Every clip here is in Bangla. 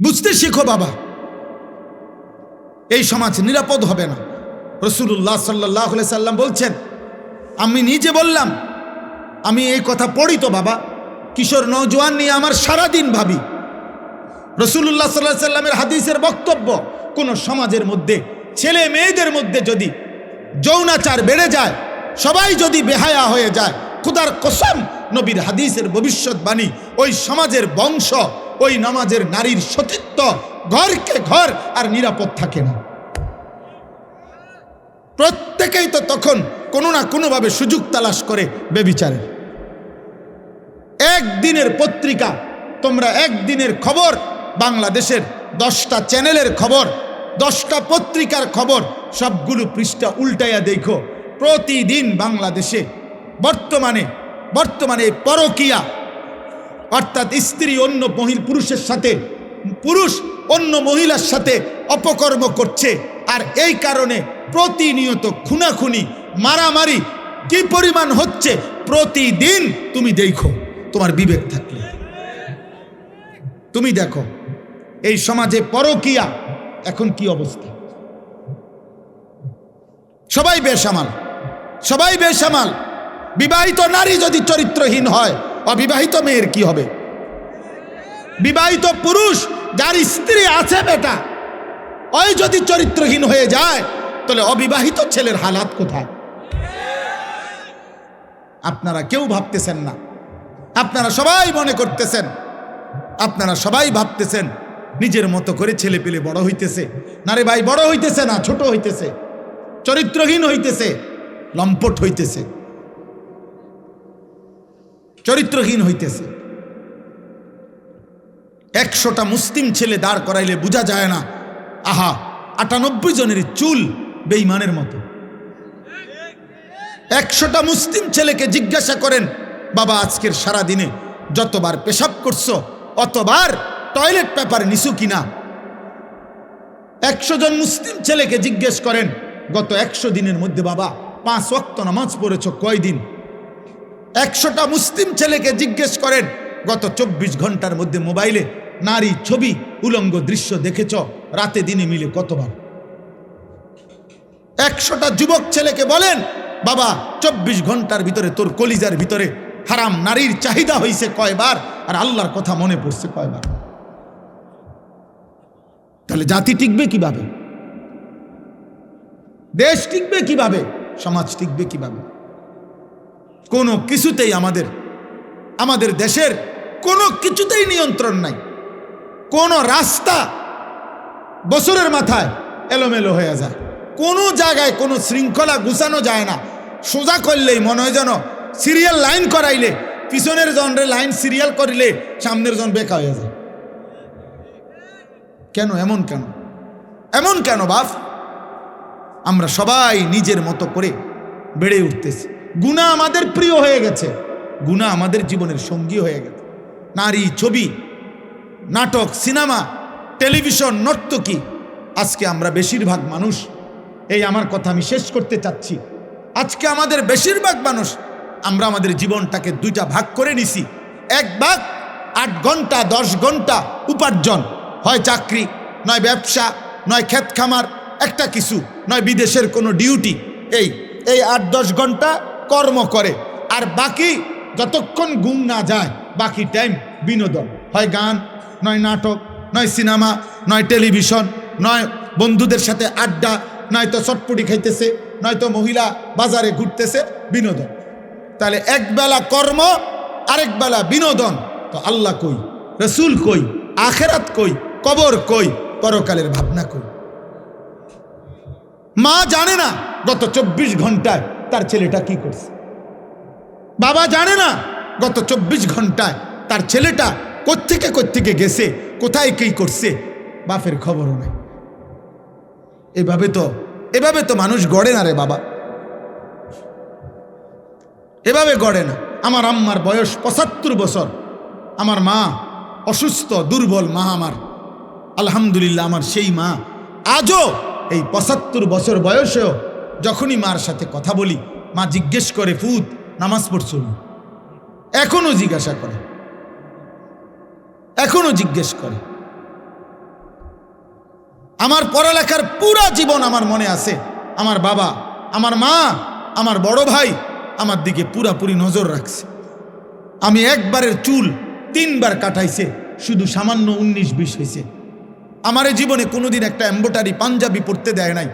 বুঝতে শেখো বাবা, এই সমাজ নিরাপদ হবে না। রাসূলুল্লাহ সাল্লাল্লাহু আলাইহি সাল্লাম বলছেন, আমি নিজে বললাম, আমি এই কথা পড়ি তো বাবা, কিশোর নওজোয়ান নিয়ে আমার সারাদিন ভাবি। রাসূলুল্লাহ সাল্লাল্লাহু আলাইহি সাল্লামের হাদিসের বক্তব্য, কোন সমাজের মধ্যে ছেলে মেয়েদের মধ্যে যদি যৌনাচার বেড়ে যায়, সবাই যদি বেহায়া হয়ে যায়, খোদার কসম, নবীর হাদিসের ভবিষ্যৎবাণী, ওই সমাজের বংশ, ওই নামাজের নারীর সতীত্ব ঘরকে ঘর আর নিরাপদ থাকে না। প্রত্যেকেই তো তখন কোনো না কোনোভাবে সুযোগ তালাশ করে বেবিচারের। একদিনের পত্রিকা, তোমরা একদিনের খবর, বাংলাদেশের 10টা চ্যানেলের খবর, 10টা পত্রিকার খবর, সবগুলো পৃষ্ঠা উল্টাইয়া দেখো, প্রতিদিন বাংলাদেশে বর্তমানে পরকীয়া, অর্থাৎ স্ত্রী অন্য পুরুষের সাথে, পুরুষ অন্য মহিলার সাথে অপকর্ম করছে। আর এই কারণে প্রতিনিয়ত খুনাখুনি, মারামারি কি পরিমাণ হচ্ছে প্রতিদিন তুমি দেখো, তোমার বিবেক থাকলে তুমি দেখো এই সমাজে পরকীয়া এখন কি অবস্থা। সবাই বেসামাল। বিবাহিত নারী যদি চরিত্রহীন হয়, অবিবাহিত মেয়ের কি হবে? বিবাহিত পুরুষ যার স্ত্রী আছে বেটা, ওই যদি চরিত্রহীন হয়ে যায়, তাহলে অবিবাহিত ছেলের হালাত কোথায়? আপনারা কেউ ভাবতেছেন না। আপনারা সবাই মনে করতেছেন, আপনারা সবাই ভাবতেছেন নিজের মতো করে ছেলে পেলে বড় হইতেছে। না রে ভাই, বড় হইতেছে না, ছোট হইতেছে, চরিত্রহীন হইতেছে, লম্পট হইতেছে, চরিত্রহীন হইতেছে। 100টা মুসলিম ছেলে দাঁড় করাইলে বোঝা যায় না, আহা 98 জনের চুল বেঈমানের মতো। 100টা মুসলিম ছেলেকে জিজ্ঞাসা করেন, বাবা আজকের সারা দিনে যতবার পেশাব করছো, অতবার টয়লেট পেপার নিছু কিনা? 100 জন মুসলিম ছেলেকে জিজ্ঞেস করেন, গত 100 দিনের মধ্যে বাবা 5 ওয়াক্ত নামাজ পড়েছো কয়দিন? 100টা মুসলিম ছেলেকে জিজ্ঞেস করেন, গত 24 ঘন্টার মধ্যে মোবাইলে নারী ছবি, উলঙ্গ দৃশ্য দেখেছ রাতে দিনে মিলে কতবার? 100টা যুবক ছেলেকে বলেন, বাবা 24 ঘন্টার ভিতরে তোর কলিজার ভিতরে হারাম নারীর চাহিদা হয়েছে কয়বার, আর আল্লাহর কথা মনে পড়ছে কয়বার? তাহলে জাতি টিকবে কিভাবে? দেশ টিকবে কিভাবে? সমাজ টিকবে কিভাবে? কোনো কিছুতেই আমাদের দেশের কোনো কিছুতেই নিয়ন্ত্রণ নাই। কোন রাস্তা বছরের মাথায় এলোমেলো হয়ে যায়, কোনো জায়গায় কোনো শৃঙ্খলা গুছানো যায় না। সোজা করলেই মনে হয় যেন সিরিয়াল লাইন করাইলে, পিছনের জনরে লাইন সিরিয়াল করিলে সামনের জন বেকা হয়ে যায়। কেন এমন কেন বাপ? আমরা সবাই নিজের মতো করে বেড়ে উঠতেছি। গুনাহ আমাদের প্রিয় হয়ে গেছে, গুনাহ আমাদের জীবনের সঙ্গী হয়ে গেছে। নারী, ছবি, নাটক, সিনেমা, টেলিভিশন, নর্তকী। আজকে আমরা বেশিরভাগ মানুষ, এই আমার কথা আমি শেষ করতে চাচ্ছি, আজকে আমাদের বেশিরভাগ মানুষ আমরা আমাদের জীবনটাকে 2টা ভাগ করে নিছি। এক ভাগ 8 ঘন্টা 10 ঘন্টা উপার্জন, হয় চাকরি, নয় ব্যবসা, নয় ক্ষেত খামার, একটা কিছু, নয় বিদেশের কোনো ডিউটি। এই 8-10 ঘন্টা কর্ম করে, আর বাকি যতক্ষণ ঘুম না যায় বাকি টাইম বিনোদন, হয় গান, নয় নাটক, নয় সিনেমা, নয় টেলিভিশন, নয় বন্ধুদের সাথে আড্ডা, নয়তো চটপটি খাইতেছে, নয়তো মহিলা বাজারে ঘুরতেছে, বিনোদন। তাহলে একবেলা কর্ম, আরেক বেলা বিনোদন। তো আল্লাহ কই, রসুল কই, আখেরাত কই, কবর কই, পরকালের ভাবনা কই? মা জানে না গত 24 ঘন্টায় তার ছেলেটা কি করছে। বাবা জানে না গত 24 ঘন্টায় তার ছেলেটা কোত্থেকে গেছে, কোথায় কি করছে, বাপের খবরও নেই। এভাবে তো মানুষ গড়ে না রে বাবা, এভাবে গড়ে না। আমার আম্মার বয়স 75 বছর, আমার মা অসুস্থ দুর্বল মা আমার, আলহামদুলিল্লাহ আমার সেই মা আজও এই 75 বছর বয়সেও যখনই মার সাথে কথা বলি, মা জিজ্ঞেস করে, ফুত নামাজ পড়ছো? এখনো জিজ্ঞাসা করে, এখনো জিজ্ঞেস করে। আমার পড়ালেখার পুরা জীবন আমার মনে আছে। আমার বাবা, আমার মা, আমার বড় ভাই আমার দিকে পুরাপুরি নজর রাখছে। আমি একবারের চুল 3 বার কাটাইছে, শুধু সামান্য 19-20 হয়েছে। আমার জীবনে কোনোদিন একটা এম্বোটারি পাঞ্জাবি পরতে দেয় নাই।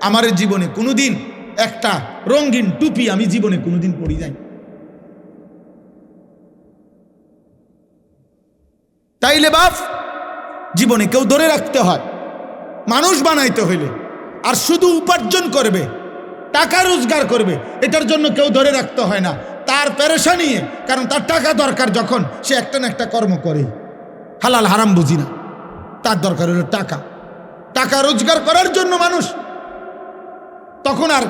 আমার জীবনে কোনোদিন একটা রঙিন টুপি আমি জীবনে কোনোদিন পরি নাই। তাইলে বাপ, জীবনে কেউ ধরে রাখতে হয়, মানুষ বানাইতে হইলে। আর শুধু উপার্জন করবে, টাকা রোজগার করবে, এটার জন্য কেউ ধরে রাখতে হয় না। তার পেরেশানি, কারণ তার টাকা দরকার, যখন সে একটা না একটা কর্ম করে। হালাল হারাম বুঝি না, তার দরকার হলো টাকা। টাকা রোজগার করার জন্য মানুষ, তখন আর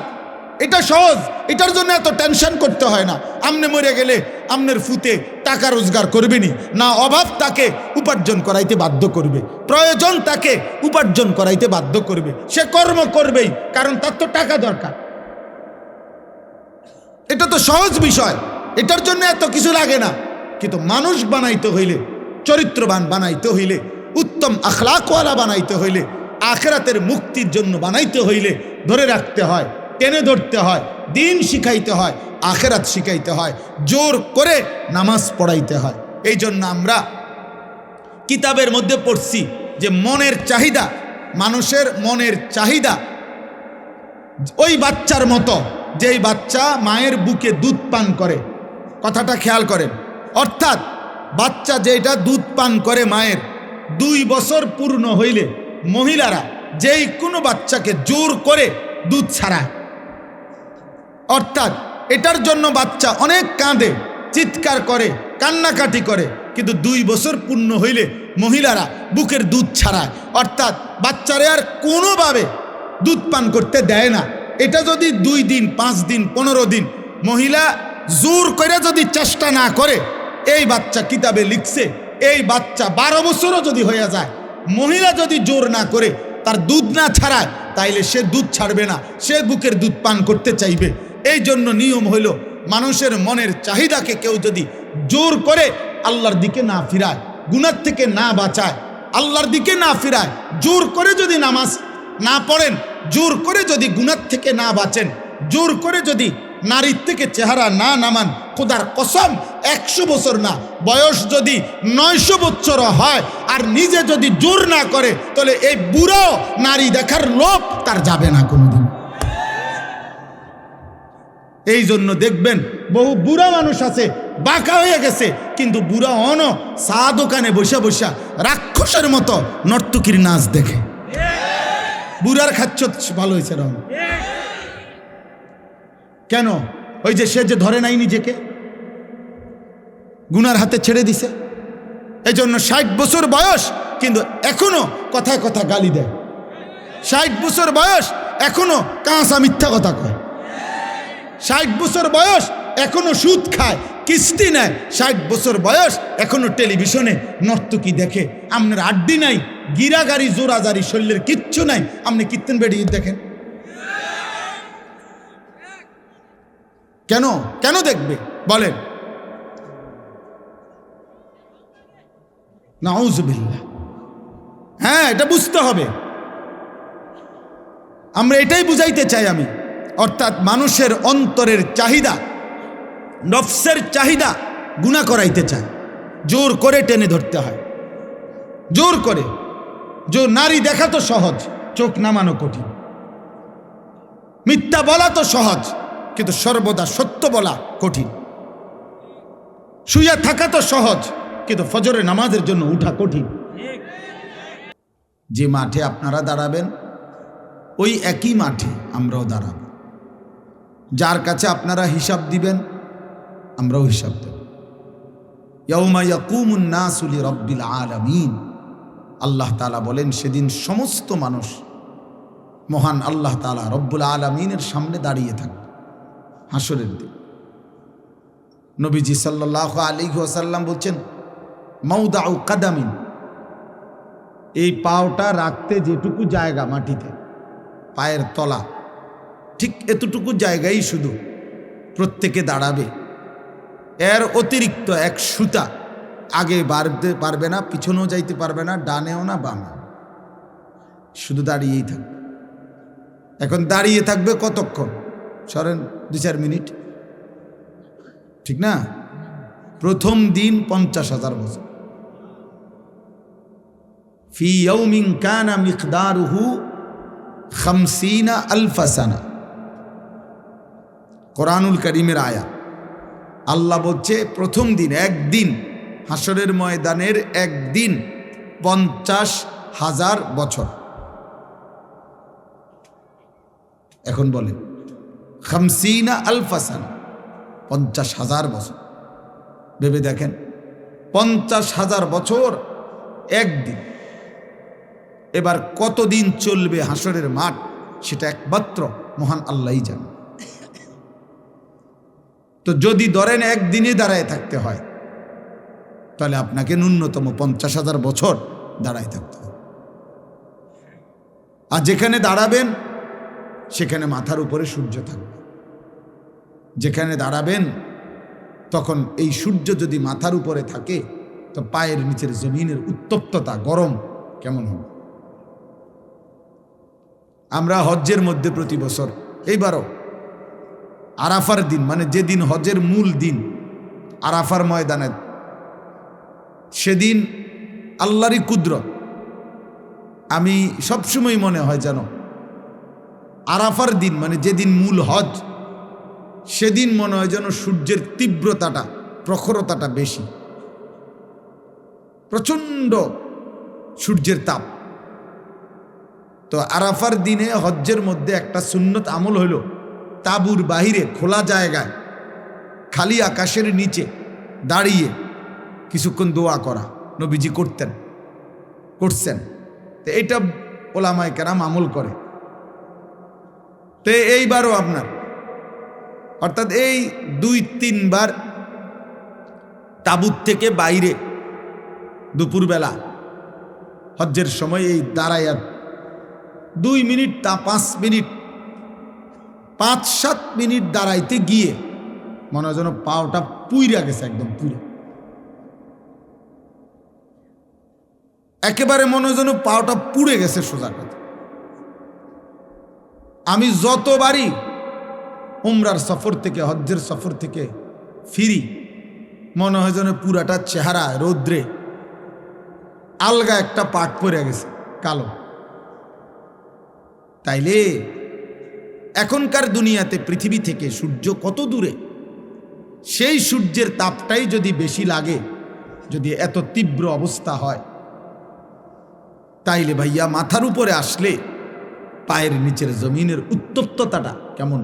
এটা সহজ, এটার জন্য এত টেনশন করতে হয় না। আমনে মরে গেলে আমনের ফুতে টাকা রোজগার করবেনি না, অভাব তাকে উপার্জন করাইতে বাধ্য করবে, প্রয়োজন তাকে উপার্জন করাইতে বাধ্য করবে। সে কর্ম করবেই, কারণ তার তো টাকা দরকার। এটা তো সহজ বিষয়, এটার জন্য এত কিছু লাগে না। কিন্তু মানুষ বানাইতে হইলে, চরিত্রবান বানাইতে হইলে, উত্তম আখলাকওয়ালা বানাইতে হইলে, আখিরাতের মুক্তির জন্য বানাইতে হইলে ধরে রাখতে হয়, টেনে ধরতে হয়, দিন শিখাইতে হয়, আখিরাত শিখাইতে হয়, জোর করে নামাজ পড়াইতে হয়। এই জন্য আমরা কিতাবের মধ্যে পড়ছি যে মনের চাহিদা, মানুষের মনের চাহিদা ওই বাচ্চার মতো, যেই বাচ্চা মায়ের বুকে দুধ পান করে। কথাটা খেয়াল করেন, অর্থাৎ বাচ্চা যেটা দুধ পান করে মায়ের, 2 বছর পূর্ণ হইলে মহিলারা যেই কোনো বাচ্চাকে জোর করে দুধ ছাড়ায়। অর্থাৎ এটার জন্য বাচ্চা অনেক কাঁদে, চিৎকার করে, কান্নাকাটি করে, কিন্তু 2 বছর পূর্ণ হইলে মহিলারা বুকের দুধ ছাড়ায়। অর্থাৎ বাচ্চারে আর কোনোভাবে দুধ পান করতে দেয় না। এটা যদি 2 দিন, 5 দিন, 15 দিন মহিলা জোর করে যদি চেষ্টা না করে, এই বাচ্চা কিতাবে লিখছে, এই বাচ্চা 12 বছরও যদি হয়ে যায়, মহিলা যদি জোর না করে, তার দুধ না ছাড়ায়, তাইলে সে দুধ ছাড়বে না, সে বুকের দুধ পান করতে চাইবে। এই জন্য নিয়ম হইল, মানুষের মনের চাহিদাকে কেউ যদি জোর করে আল্লাহর দিকে না ফিরায়, গুনাহ থেকে না বাঁচায়, আল্লাহর দিকে না ফিরায়, জোর করে যদি নামাজ না পড়েন, জোর করে যদি গুনাহ থেকে না বাঁচেন, জোর করে যদি নারীর থেকে চেহারা না নামান, খোদার কসম 100 বছর না, বয়স যদি 900 বছর হয়, আর নিজে যদি জোর না করে, তাহলে এই বুড়ো নারী দেখার লোভ তার যাবে না কোনোদিন। এই জন্য দেখবেন বহু বুড়া মানুষ আছে, বাঁকা হয়ে গেছে, কিন্তু বুড়া চা দোকানে বসে বসে রাক্ষসের মতো নর্তকীর নাচ দেখে। বুড়ার খাচ্ছ ভালো হয়েছে রং কেন? ওই যে সে যে ধরে নাই নিজেকে, গুনার হাতে ছেড়ে দিছে। এই জন্য 60 বছর বয়স, কিন্তু এখনো কথায় কথা গালি দেয়। 60 বছর বয়স, এখনো কাঁচা মিথ্যা কথা কয়। 60 বছর বয়স, এখনো সুদ খায়, কিস্তি নেয়। 60 বছর বয়স, এখনো টেলিভিশনে নর্তকী দেখে। আপনার আড্ডি নাই, গিরাগাড়ি জোরাজারি, শরীরের কিচ্ছু নাই, আপনি কীর্তন বেরিয়ে দেখেন কেন? কেন দেখবে বলেন? নাউজুবিল্লাহ। হ্যাঁ, এটা বুঝতে হবে। আমরা এটাই বুঝাইতে চাই আমি। অর্থাৎ মানুষের অন্তরের চাহিদা, নফসের চাহিদা গুনাহ করাইতে চায়, জোর করে টেনে ধরতে হয়, জোর করে। জোর নারী দেখা তো সহজ, চোখ নামানো কঠিন। মিথ্যা বলা তো সহজ, কিন্তু সর্বদা সত্য বলা কঠিন। শুয়ে থাকা তো সহজ, কিন্তু ফজরের নামাজের জন্য উঠা কঠিন। যে মাঠে আপনারা দাঁড়াবেন, ওই একই মাঠে আমরাও দাঁড়াব। যার কাছে আপনারা হিসাব দিবেন, আমরাও হিসাব দেব। ইয়াউমা ইয়াকুমুন নাসু লিরাব্বিল আলামিন। আল্লাহ তাআলা বলেন, সেদিন সমস্ত মানুষ মহান আল্লাহ তাআলা রব্বুল আলামিনের সামনে দাঁড়িয়ে থাকবে হাসরের দিন। নবীজি সাল্লাল্লাহু আলাইহি ওয়াসাল্লাম বলছেন, মাউদাউ কাদামিন, এই পাওটা রাখতে যেটুকু জায়গা মাটিতে, পায়ের তলা, ঠিক এতটুকু জায়গায় শুধু প্রত্যেকে দাঁড়াবে। এর অতিরিক্ত এক সুতা আগে বাড়তে পারবে না, পিছনেও যাইতে পারবে না, ডানেও না বামে। শুধু দাঁড়িয়েই থাকবে। এখন দাঁড়িয়ে থাকবে কতক্ষণ? সরেন 2-4 মিনিট, ঠিক না? প্রথম দিন 50,000 বছর। ফি ইয়াউমিন কানা মিকদারুহু 50,000 সানা। কোরআনুল কারীমের আয়াত। আল্লাহ বলছে প্রথম দিন, একদিন, হাসরের ময়দানের একদিন 50,000 বছর। এখন বলেন 50,000 সানা, 50,000 বছর। ভেবে দেখেন, 50,000 বছর একদিন। এবার কতদিন চলবে হাসরের মাঠ, সেটা একমাত্র মহান আল্লাহই জানে। তো যদি ধরেন একদিনে দাঁড়ায় থাকতে হয়, তাহলে আপনাকে ন্যূনতম 50,000 বছর দাঁড়ায় থাকতে হবে। আর যেখানে দাঁড়াবেন সেখানে মাথার উপরে সূর্য থাকবে। যেখানে দাঁড়াবেন তখন এই সূর্য যদি মাথার উপরে থাকে, তো পায়ের নিচের জমিনের উত্তপ্ততা, গরম কেমন হবে? আমরা হজ্জের মধ্যে প্রতি বছর, এইবারও আরাফার দিন, মানে যেদিন হজের মূল দিন, আরাফার ময়দানে, সেদিন আল্লাহরই কুদরত। আমি সবসময় মনে হয় যেন আরাফার দিন, মানে যেদিন মূল হজ, সেদিন মনে হয় যেন সূর্যের তীব্রতাটা, প্রখরতাটা বেশি, প্রচণ্ড সূর্যের তাপ। তো আরাফার দিনে হজ্জের মধ্যে একটা সুন্নত আমল হইল, তাঁবুর বাহিরে খোলা জায়গায় খালি আকাশের নিচে দাঁড়িয়ে কিছুক্ষণ দোয়া করা। নবীজি করছেন। তো এইটা ওলামায়ে কেরাম আমল করে। তো এইবারও আপনার, অর্থাৎ এই 2-3 বার তাঁবুর থেকে বাইরে দুপুরবেলা হজ্জের সময় এই দাঁড়াইয়া 2 মিনিট, তা 5 মিনিট, 5-7 মিনিট দাঁড়াইতে গিয়ে মনে হয় যেন পাওটা পুইরা গেছে, একদম পুরো একেবারে মনে হয় যেন পাওটা পুড়ে গেছে। সোজা কথা, আমি যতবারই উমরার সফর থেকে, হজ্জের সফর থেকে ফিরি, মনে হয় যেন পুরাটা চেহারা রৌদ্রে আলগা একটা পাট পড়ে গেছে, কালো। তাইলে এখনকার দুনিয়াতে পৃথিবী থেকে সূর্য কত দূরে, সেই সূর্যের তাপটাই যদি বেশি লাগে, যদি এত তীব্র অবস্থা হয়, তাইলে ভাইয়া মাথার উপরে আসলে পায়ের নিচের জমিনের উত্তপ্ততাটা কেমন?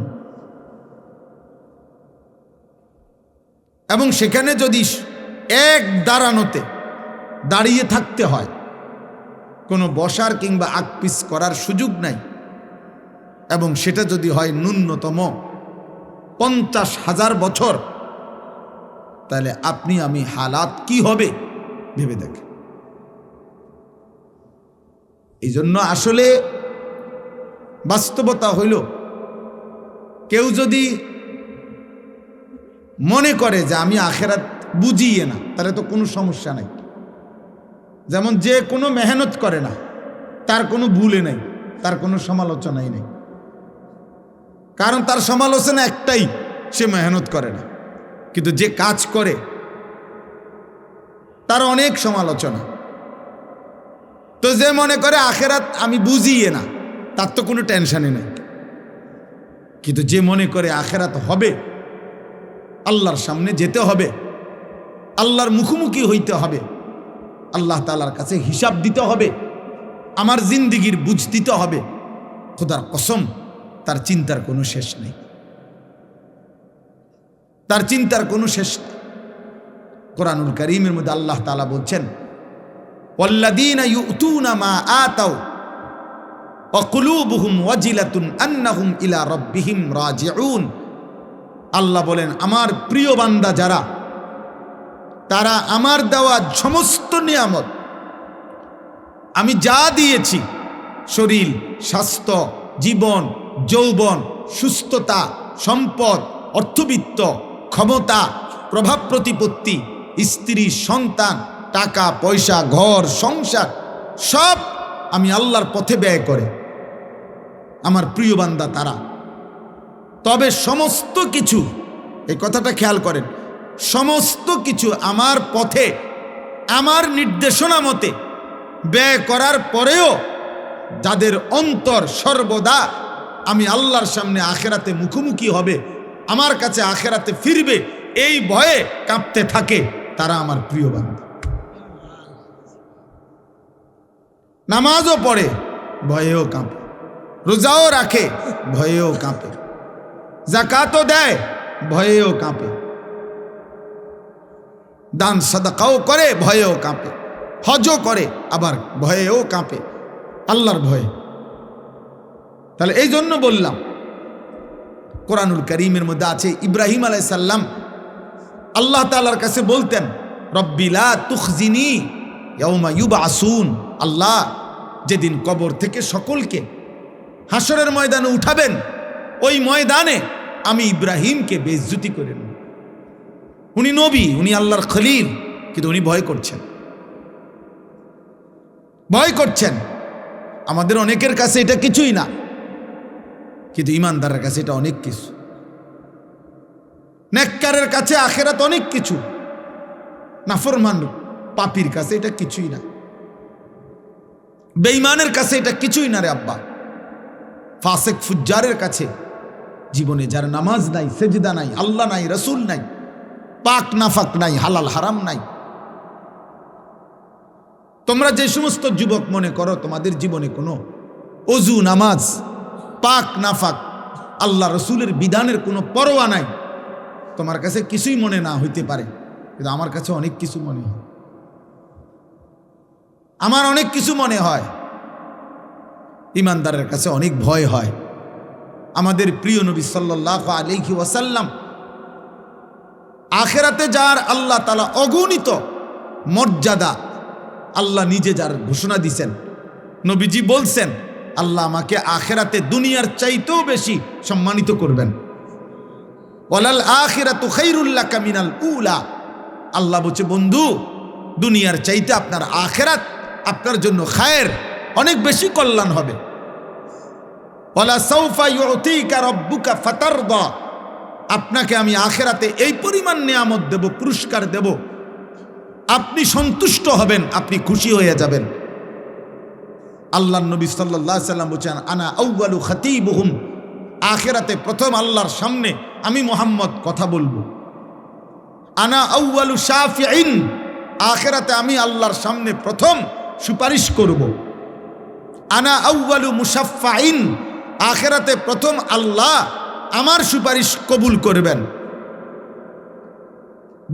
এবং সেখানে যদি এক দাঁড়ানোতে দাঁড়িয়ে থাকতে হয়, কোনো বসার কিংবা আকপিস করার সুযোগ নাই, এবং সেটা যদি হয় ন্যূনতম 50,000 বছর, তাহলে আপনি আমি হালাত কি হবে ভেবে দেখেন। এই জন্য আসলে বাস্তবতা হইল, কেউ যদি মনে করে যে আমি আখেরাত বুঝিয়ে না, তাহলে তো কোনো সমস্যা নাই। যেমন যে কোনো মেহনত করে না, তার কোনো ভুলে নাই, তার কোনো সমালোচনাই নেই। কারণ তার সমালোচনা একটাই, সে মেহনত করে না। কিন্তু যে কাজ করে তার অনেক সমালোচনা। তো যে মনে করে আখেরাত আমি বুঝিয়ে না, তার তো কোনো টেনশনই নেই। কিন্তু যে মনে করে আখেরাত হবে, আল্লাহর সামনে যেতে হবে, আল্লাহর মুখোমুখি হইতে হবে, আল্লাহ তাআলার কাছে হিসাব দিতে হবে, আমার জিন্দিগির বুঝ দিতে হবে, খোদার কসম তার চিন্তার কোনো শেষ নেই, তার চিন্তার কোনো শেষ নেই। কোরআনুল কারীমের মধ্যে আল্লাহ তাআলা বলছেন, ওয়াল্লাযীনা ইউতুনা মা আতাউ ওয়া কুলুবুহুম ওয়াজিলাতুন আন্নাহুম ইলা রাব্বিহিম রাজিউন। আল্লাহ বলেন, আমার প্রিয় বান্দা যারা, তারা আমার দেওয়া সমস্ত নিয়ামত, আমি যা দিয়েছি, শরীর, স্বাস্থ্য, জীবন, যৌবন, সুস্থতা, সম্পদ, অর্থবিত্ত, ক্ষমতা, প্রভাব প্রতিপত্তি, স্ত্রী, সন্তান, টাকা পয়সা, ঘর সংসার, সব আমি আল্লাহর পথে ব্যয় করে, আমার প্রিয় বান্দা তারা। তবে সমস্ত কিছু, এই কথাটা খেয়াল করেন, সমস্ত কিছু আমার পথে আমার নির্দেশনা মতে ব্যয় করার পরেও যাদের অন্তর সর্বদা আমি আল্লাহর সামনে আখেরাতে মুখোমুখি হবে, আমার কাছে আখেরাতে ফিরবে, এই ভয়ে কাঁপতে থাকে, তারা আমার প্রিয় বান্দা। নামাজও পড়ে, ভয়েও কাঁপে, রোজাও রাখে, ভয়েও কাঁপে, যাকাতও দেয়, ভয়েও কাঁপে, দান সাদাকাও করে, ভয়েও কাঁপে, হজও করে, আবার ভয়েও কাঁপে, আল্লাহর ভয়ে। তাহলে এই জন্য বললাম, কোরআনুল কারীমের মধ্যে আছে ইব্রাহিম আলাইহিস সালাম আল্লাহ তাআলার কাছে বলতেন, রব্বি লা তুখজিনি ইয়াউমা ইউবআসুন, আল্লাহ যেদিন কবর থেকে সকলকে হাসরের ময়দানে উঠাবেন, ওই ময়দানে আমি ইব্রাহিমকে বেইজ্জতি করে নেব। উনি নবী, উনি আল্লাহর খলিল, কিন্তু উনি ভয় করছেন, ভয় করছেন। আমাদের অনেকের কাছে এটা কিছুই না, কিন্তু ইমানদারের কাছে এটা অনেক কিছু। নেককারের কাছে আখেরাত অনেক কিছু, নাফরমান পাপীর কাছে এটা কিছুই না, বেঈমানের কাছে এটা কিছুই না রে আব্বা। ফাসেক ফুজ্জারের কাছে জীবনে যার নামাজ নাই, সেজদা নাই, আল্লাহ নাই, রসুল নাই, পাক নাফাক নাই, হালাল হারাম নাই। তোমরা যে সমস্ত যুবক মনে করো তোমাদের জীবনে কোনো অজু, নামাজ, পাক নাফাক, আল্লাহ রসুলের বিধানের কোনো পরোয়া নাই, তোমার কাছে কিছুই মনে না হইতে পারে, কিন্তু আমার কাছে অনেক কিছু মনে হয়, আমার অনেক কিছু মনে হয়। ইমানদারের কাছে অনেক ভয় হয়। আমাদের প্রিয় নবী সাল্লাল্লাহু আলাইহি ওয়াসাল্লাম আখেরাতে যার আল্লাহ তাআলা অগণিত মর্যাদা, আল্লাহ নিজে যার ঘোষণা দিয়েছেন, নবীজি বলছেন, আল্লাহ আমাকে আখেরাতে দুনিয়ার চাইতেও বেশি সম্মানিত করবেন। ওয়ালাল আখিরাতু খায়রুল লাকা মিনাল উলা, আল্লাহ বলছে, বন্ধু দুনিয়ার চাইতে আপনার আখেরাত আপনার জন্য খায়ের, অনেক বেশি কল্যাণ হবে। ওয়ালা সাউফা ইউতিকা রাব্বুকা ফাতারদা, আপনাকে আমি আখেরাতে এই পরিমাণ নিয়ামত দেব, পুরস্কার দেব, আপনি সন্তুষ্ট হবেন, আপনি খুশি হয়ে যাবেন। আল্লাহর নবী সাল্লাল্লাহু আলাইহি সাল্লাম বলেছেন, আনা আউয়ালু খাতীবুহুম, আখেরাতে প্রথম আল্লাহর সামনে আমি মুহাম্মদ কথা বলবো। আনা আউয়ালু শাফিঈন, আখেরাতে আমি আল্লাহর সামনে প্রথম সুপারিশ করব। আনা আউয়ালু মুশাফফাইন, আখেরাতে প্রথম আল্লাহ আমার সুপারিশ কবুল করবেন।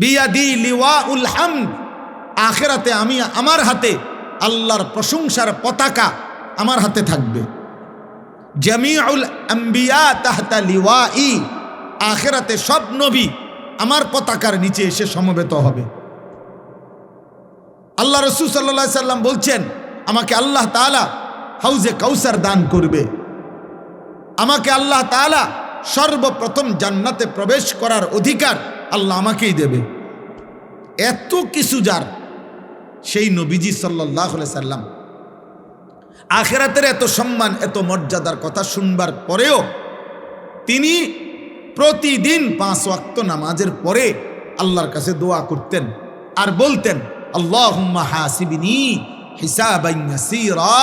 বিয়াদি লিওয়াউল হামদ, আখেরাতে আমি আমার হাতে আল্লাহর প্রশংসার পতাকা আমার হাতে থাকবে। জামিউল আম্বিয়া তাহতা লিওয়াই, আখেরাতে সব নবী আমার পতাকার নিচে এসে সমবেত হবে। আল্লাহ রাসূল সাল্লাল্লাহু আলাইহি সাল্লাম বলছেন, আমাকে আল্লাহ তাআলা হাউজে কাউসার দান করবে, আমাকে আল্লাহ তাআলা সর্বপ্রথম জান্নাতে প্রবেশ করার অধিকার আল্লাহ আমাকেই দেবে। এত কিছু যার, সেই নবীজি সাল্লাল্লাহু আলাইহি সাল্লাম আখিরাতের এত সম্মান, এত মর্যাদার কথা শুনবার পরেও তিনি প্রতিদিন 5 ওয়াক্ত নামাজের পরে আল্লাহর কাছে দোয়া করতেন আর বলতেন, আল্লাহুম্মা হাসিবনি হিসাবান ইয়াসীরা,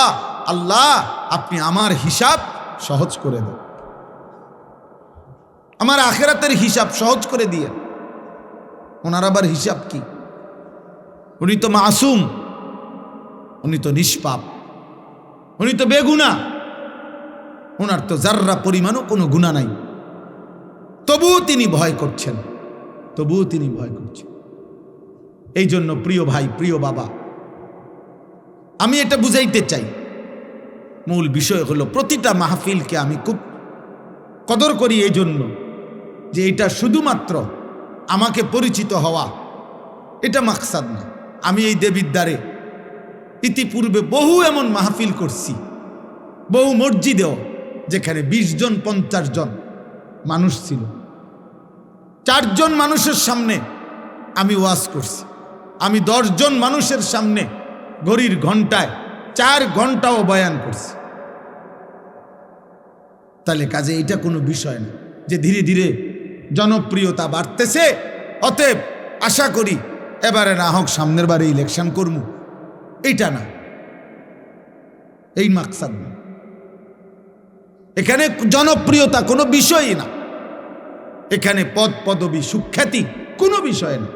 আল্লাহ আপনি আমার হিসাব সহজ করে দেন, আমার আখিরাতের হিসাব সহজ করে দিয়ে। ওনার আবার হিসাব কি? উনি তো মাসুম, উনি তো নিষ্পাপ, উনি তো বেগুনাহ, ওনার তো যাররা পরিমাণও কোনো গুনাহ নাই, তবুও তিনি ভয় করছেন, তবুও তিনি ভয় করছেন। এই জন্য প্রিয় ভাই, প্রিয় বাবা, আমি এটা বুঝাইতে চাই, মূল বিষয় হলো প্রতিটা মাহফিলকে আমি খুব কদর করি এই জন্য যে এটা শুধুমাত্র আমাকে পরিচিত হওয়া, এটা মাকসাদ না। আমি এই দেবিদ্বারে ইতিপূর্বে বহু এমন মাহফিল করছি, বহু মসজিদেও, যেখানে 20 জন 50 জন মানুষ ছিল, 4 জন মানুষের সামনে আমি ওয়াজ করছি, আমি 10 জন মানুষের সামনে ঘড়ির ঘন্টায় 4 ঘন্টাও বয়ান করছে। তাহলে কাজে এটা কোনো বিষয় না যে ধীরে ধীরে জনপ্রিয়তা বাড়তেছে, অতএব আশা করি এবারে না হোক সামনের বারে ইলেকশন করব, এইটা না, এই মাকসাদ না। এখানে জনপ্রিয়তা কোনো বিষয়ই না, এখানে পদ পদবী সুখ্যাতি কোনো বিষয় না।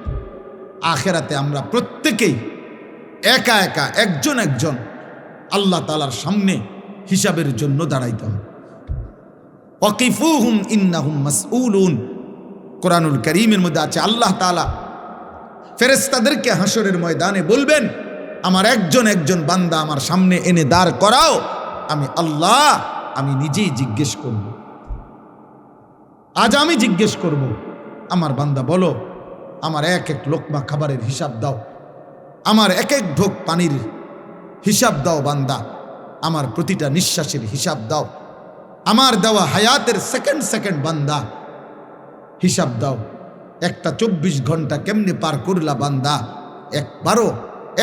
আখেরাতে আমরা প্রত্যেকেই একা একা একজন একজন আল্লাহ তাআলার সামনে হিসাবের জন্য দাঁড়াইতে হবে। ওয়াকিফুহুম ইন্নাহুম মাসউলুন, কোরআনুল কারীমের মধ্যে আছে আল্লাহ তাআলা ফেরেশতাদেরকে হাসরের ময়দানে বলবেন, আমার একজন একজন বান্দা আমার সামনে এনে দাঁড় করাও, আমি আল্লাহ আমি নিজেই জিজ্ঞেস করব। আজ আমি জিজ্ঞেস করব, আমার বান্দা বলো, আমার এক এক লোকমা খাবারের হিসাব দাও, আমার এক এক ঢোক পানির হিসাব দাও বান্দা, আমার প্রতিটা নিঃশ্বাসের হিসাব দাও, আমার দেওয়া হায়াতের সেকেন্ড সেকেন্ড বান্দা হিসাব দাও। একটা 24 ঘন্টা কেমনে পার করলা বান্দা, একবারও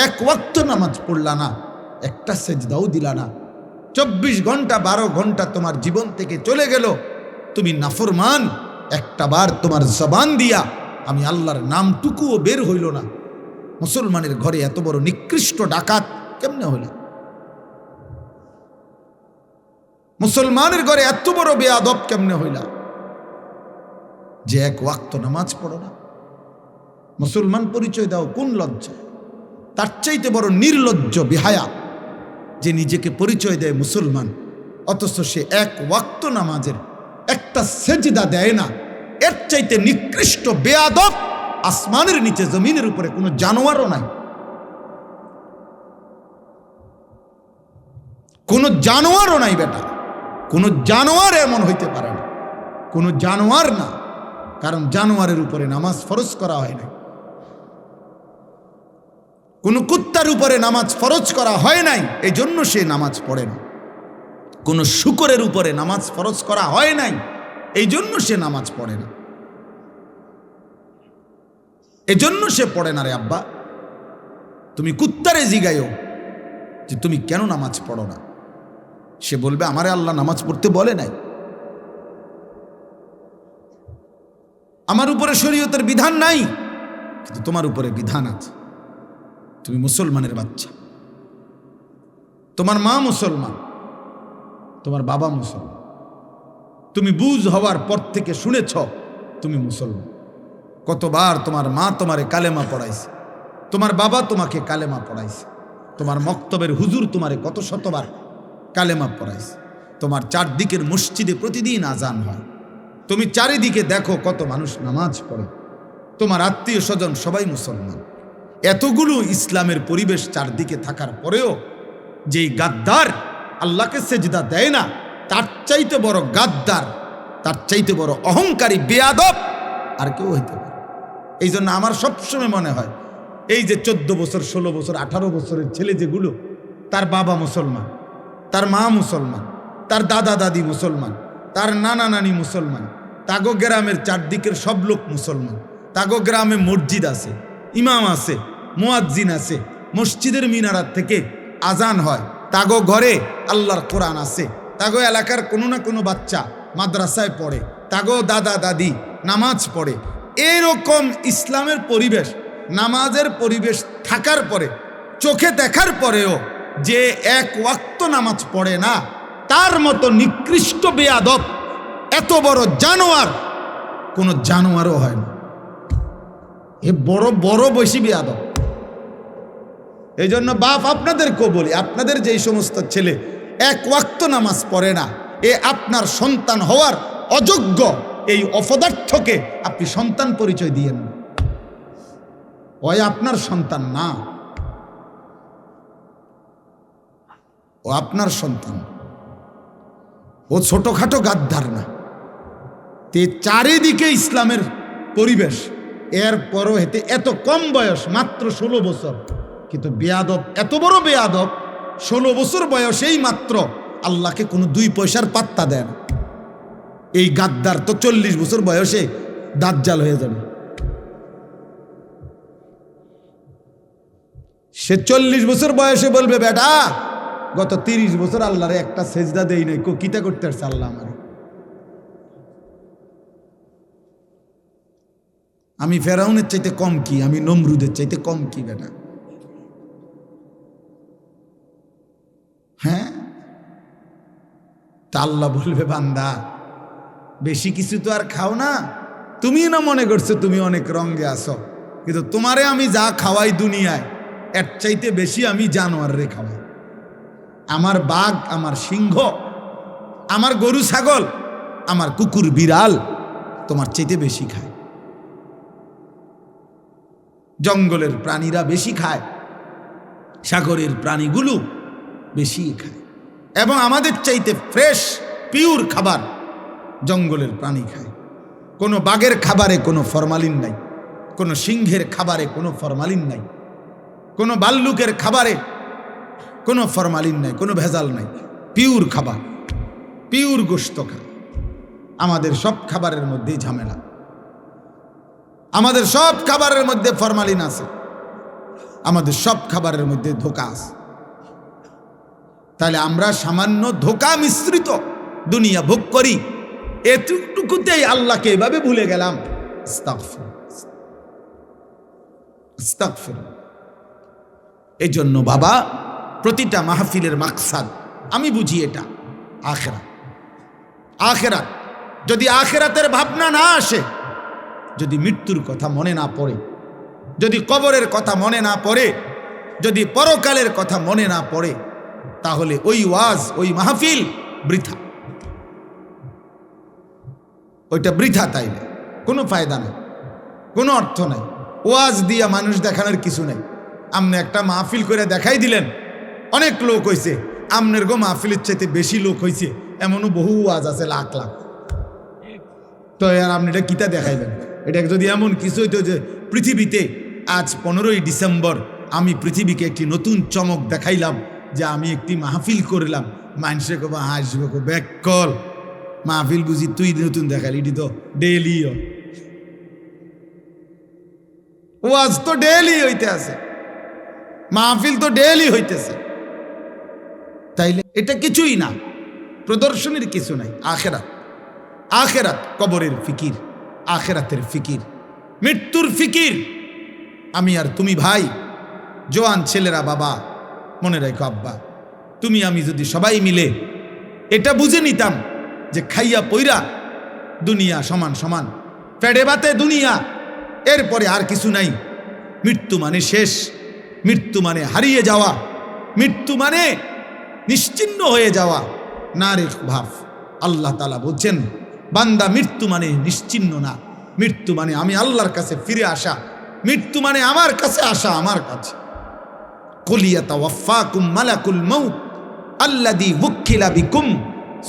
এক ওয়াক্ত নামাজ পড়লা না, একটা সেজদাও দিলা না, 24 ঘন্টা 12 ঘন্টা তোমার জীবন থেকে চলে গেল, তুমি নাফরমান, একটা বার তোমার জবান দিয়া আমি আল্লাহর নামটুকুও বের হইল না। মুসলমানের ঘরে এত বড় নিকৃষ্ট ডাকাত কেমনে হইল? মুসলমানের ঘরে এত বড় বেয়াদব কেমনে হইলা যে এক ওয়াক্ত নামাজ পড়ো না? মুসলমান পরিচয় দাও কোন লজ্জা? তার চাইতে বড় নির্লজ্জ বেহায়া যে নিজেকে পরিচয় দেয় মুসলমান, অথচ সে এক ওয়াক্ত নামাজের একটা সেজদা দেয় না। এর চাইতে নিকৃষ্ট বেয়াদব আসমানের নিচে জমিনের উপরে কোনো জানোয়ারও নাই, কোনো জানোয়ারও নাই বেটা, কোনো জানোয়ার এমন হইতে পারে না, কোনো জানোয়ার না, কারণ জানোয়ারের উপরে নামাজ ফরজ করা হয় নাই, কোনো কুত্তার উপরে নামাজ ফরজ করা হয় নাই, এই জন্য সে নামাজ পড়ে না। কোনো শূকরের উপরে নামাজ ফরজ করা হয় নাই, এই জন্য সে নামাজ পড়ে না, এজন্য সে পড়ে না। রে আব্বা, তুমি কুত্তারে জিগাইও যে তুমি কেন নামাজ পড়ো না, সে বলবে আমারে আল্লাহ নামাজ পড়তে বলে নাই, আমার উপরে শরীয়তের বিধান নাই, কিন্তু তোমার উপরে বিধান আছে। তুমি মুসলমানের বাচ্চা, তোমার মা মুসলমান, তোমার বাবা মুসলমান, তুমি বুঝ হওয়ার পর থেকে শুনেছ তুমি মুসলমান। কতবার তোমার মা তোমারে কালেমা পড়াইছে, তোমার বাবা তোমাকে কালেমা পড়াইছে, তোমার মক্তবের হুজুর তোমারে কত শতবার কালেমা পড়াইছে, তোমার চারদিকের মসজিদে প্রতিদিন আজান হয়, তুমি চারিদিকে দেখো কত মানুষ নামাজ পড়ে, তোমার আত্মীয় স্বজন সবাই মুসলমান। এতগুলো ইসলামের পরিবেশ চারদিকে থাকার পরেও যেই গাদ্দার আল্লাহকে সেজদা দেয় না, তার চাইতে বড় গাদ্দার, তার চাইতে বড় অহংকারী বেয়াদব আর কেউ হইতে পারে। এই জন্য আমার সবসময় মনে হয় এই যে 14 বছর 16 বছর 18 বছরের ছেলে যেগুলো, তার বাবা মুসলমান, তার মা মুসলমান, তার দাদা দাদি মুসলমান, তার নানা নানি মুসলমান, তাগো গ্রামের চারদিকের সব লোক মুসলমান, তাগো গ্রামে মসজিদ আছে, ইমাম আছে, মুয়াজ্জিন আছে, মসজিদের মিনারাত থেকে আজান হয়, তাগো ঘরে আল্লাহর কোরআন আছে, তাগো এলাকার কোনো না কোনো বাচ্চা মাদ্রাসায় পড়ে, তাগো দাদা দাদি নামাজ পড়ে। এরকম ইসলামের পরিবেশ, নামাজের পরিবেশ থাকার পরে, চোখে দেখার পরেও যে এক ওয়াক্ত নামাজ পড়ে না, তার মতো নিকৃষ্ট বেয়াদব, এত বড় জানোয়ার কোনো জানোয়ারও হয় না। এ বড় বড় বেশি বেয়াদব। এই জন্য বাপ আপনাদেরকেও বলি, আপনাদের যেই সমস্ত ছেলে এক ওয়াক্ত নামাজ পড়ে না, এ আপনার সন্তান হওয়ার অযোগ্য, এই অপদার্থকে আপনি সন্তান পরিচয় দিয়েন না, ওই আপনার সন্তান না, ও আপনার সন্তান, ও ছোটখাটো গাদ্দার না। তে চারিদিকে ইসলামের পরিবেশ, এরপরও হেতে এত কম বয়স, মাত্র 16 বছর, কিন্তু বেয়াদব, এত বড় বেয়াদব, 16 বছর বয়সেই মাত্র আল্লাহকে কোনো 2 পয়সার পাত্তা দেয় না। এই গাদ্দার তো 40 বছর বয়সে দাজ্জাল হয়ে যাবে। সে 40 বছর বয়সে বলবে, বেটা গত 30 বছর আল্লাহরে একটা সেজদা দেই নাই, কিতা করতে আসছে আল্লাহ আমারে? আমি ফেরাউনের চাইতে কম কি? আমি নমরুদের চাইতে কম কি বেটা? হ্যাঁ, তা আল্লাহ বলবে, বান্দা বেশি কিছু তো আর খাও না, তুমি না মনে করছো তুমি অনেক রঙে আসো, কিন্তু তোমারে আমি যা খাওয়াই দুনিয়ায় এর চাইতে বেশি আমি জানোয়ারে খাওয়াই। আমার বাঘ, আমার সিংহ, আমার গরু ছাগল, আমার কুকুর বিড়াল তোমার চাইতে বেশি খায়। জঙ্গলের প্রাণীরা বেশি খায়, সাগরের প্রাণীগুলো বেশি খায়, এবং আমাদের চাইতে ফ্রেশ পিওর খাবার জঙ্গলের প্রাণী খায়। কোনো বাঘের খাবারে কোনো ফরমালিন নাই, কোনো সিংহের খাবারে কোনো ফরমালিন নাই, কোনো ভাল্লুকের খাবারে কোনো ফরমালিন নাই, কোনো ভেজাল নাই, পিওর খাবার, পিওর গোশত খায়। আমাদের সব খাবারের মধ্যেই ঝামেলা, আমাদের সব খাবারের মধ্যে ফরমালিন আছে, আমাদের সব খাবারের মধ্যে ধোঁকা আছে। তাহলে আমরা সামান্য ধোঁকা মিশ্রিত দুনিয়া ভোগ করি, এতটুকুতেই আল্লাহকে এভাবে ভুলে গেলাম। আস্তাগফিরুল্লাহ। এই জন্য বাবা, প্রতিটা মাহফিলের মাকসাদ আমি বুঝি এটা আখিরাত। আখিরাত যদি আখিরাতের ভাবনা না আসে, যদি মৃত্যুর কথা মনে না পড়ে, যদি কবরের কথা মনে না পড়ে, যদি পরকালের কথা মনে না পড়ে, তাহলে ওই ওয়াজ, ওই মাহফিল বৃথা, ওইটা বৃথা। তাইলে কোনো ফায়দা নাই, কোনো অর্থ নাই। ওয়াজ দিয়া মানুষ দেখানোর কিছু নাই। আপনি একটা মাহফিল করে দেখাই দিলেন, অনেক লোক হয়েছে, আমনের গো মাহফিলের চাইতে বেশি লোক হয়েছে, এমনও বহু ওয়াজ আছে লাখ লাখ। তো আর আপনি এটা কিতা দেখাইবেন? এটা যদি এমন কিছু হইতো যে পৃথিবীতে আজ 15ই ডিসেম্বর আমি পৃথিবীকে একটি নতুন চমক দেখাইলাম, যে আমি একটি মাহফিল করলাম, মানুষে কবা হাসবে, ব্যাকল মাহফিল বুঝি তুই নতুন দেখালি, এটি তো ডেইলি ওয়াজ, তো ডেইলি হইতে আছে, মাহফিল তো ডেইলি হইতেছে। তাইলে এটা কিছুই না, প্রদর্শনীর কিছু নাই। আখেরাত, আখেরাত, কবরের ফিকির, আখেরাতের ফিকির, মৃত্যুর ফিকির। আমি আর তুমি ভাই, জোয়ান ছেলেরা, বাবা মনে রাখো, আব্বা তুমি আমি যদি সবাই মিলে এটা বুঝে নিতাম যে খাইয়া পইরা দুনিয়া সমান সমান, পেটে ভাতে দুনিয়া, এরপরে আর কিছু নাই। মৃত্যু মানে শেষ, মৃত্যু মানে হারিয়ে যাওয়া, মৃত্যু মানে নিশ্চিহ্ন হয়ে যাওয়া। না রে ভাব, আল্লাহ তাআলা বলছেন, বান্দা মৃত্যু মানে নিশ্চিহ্ন না, মৃত্যু মানে আমি আল্লাহর কাছে ফিরে আসা, মৃত্যু মানে আমার কাছে আসা, আমার কাছে। কুল ইয়াতাওয়াফাকুম মালাকুল মাউত আল্লাযী ওয়াক্কিলা বিকুম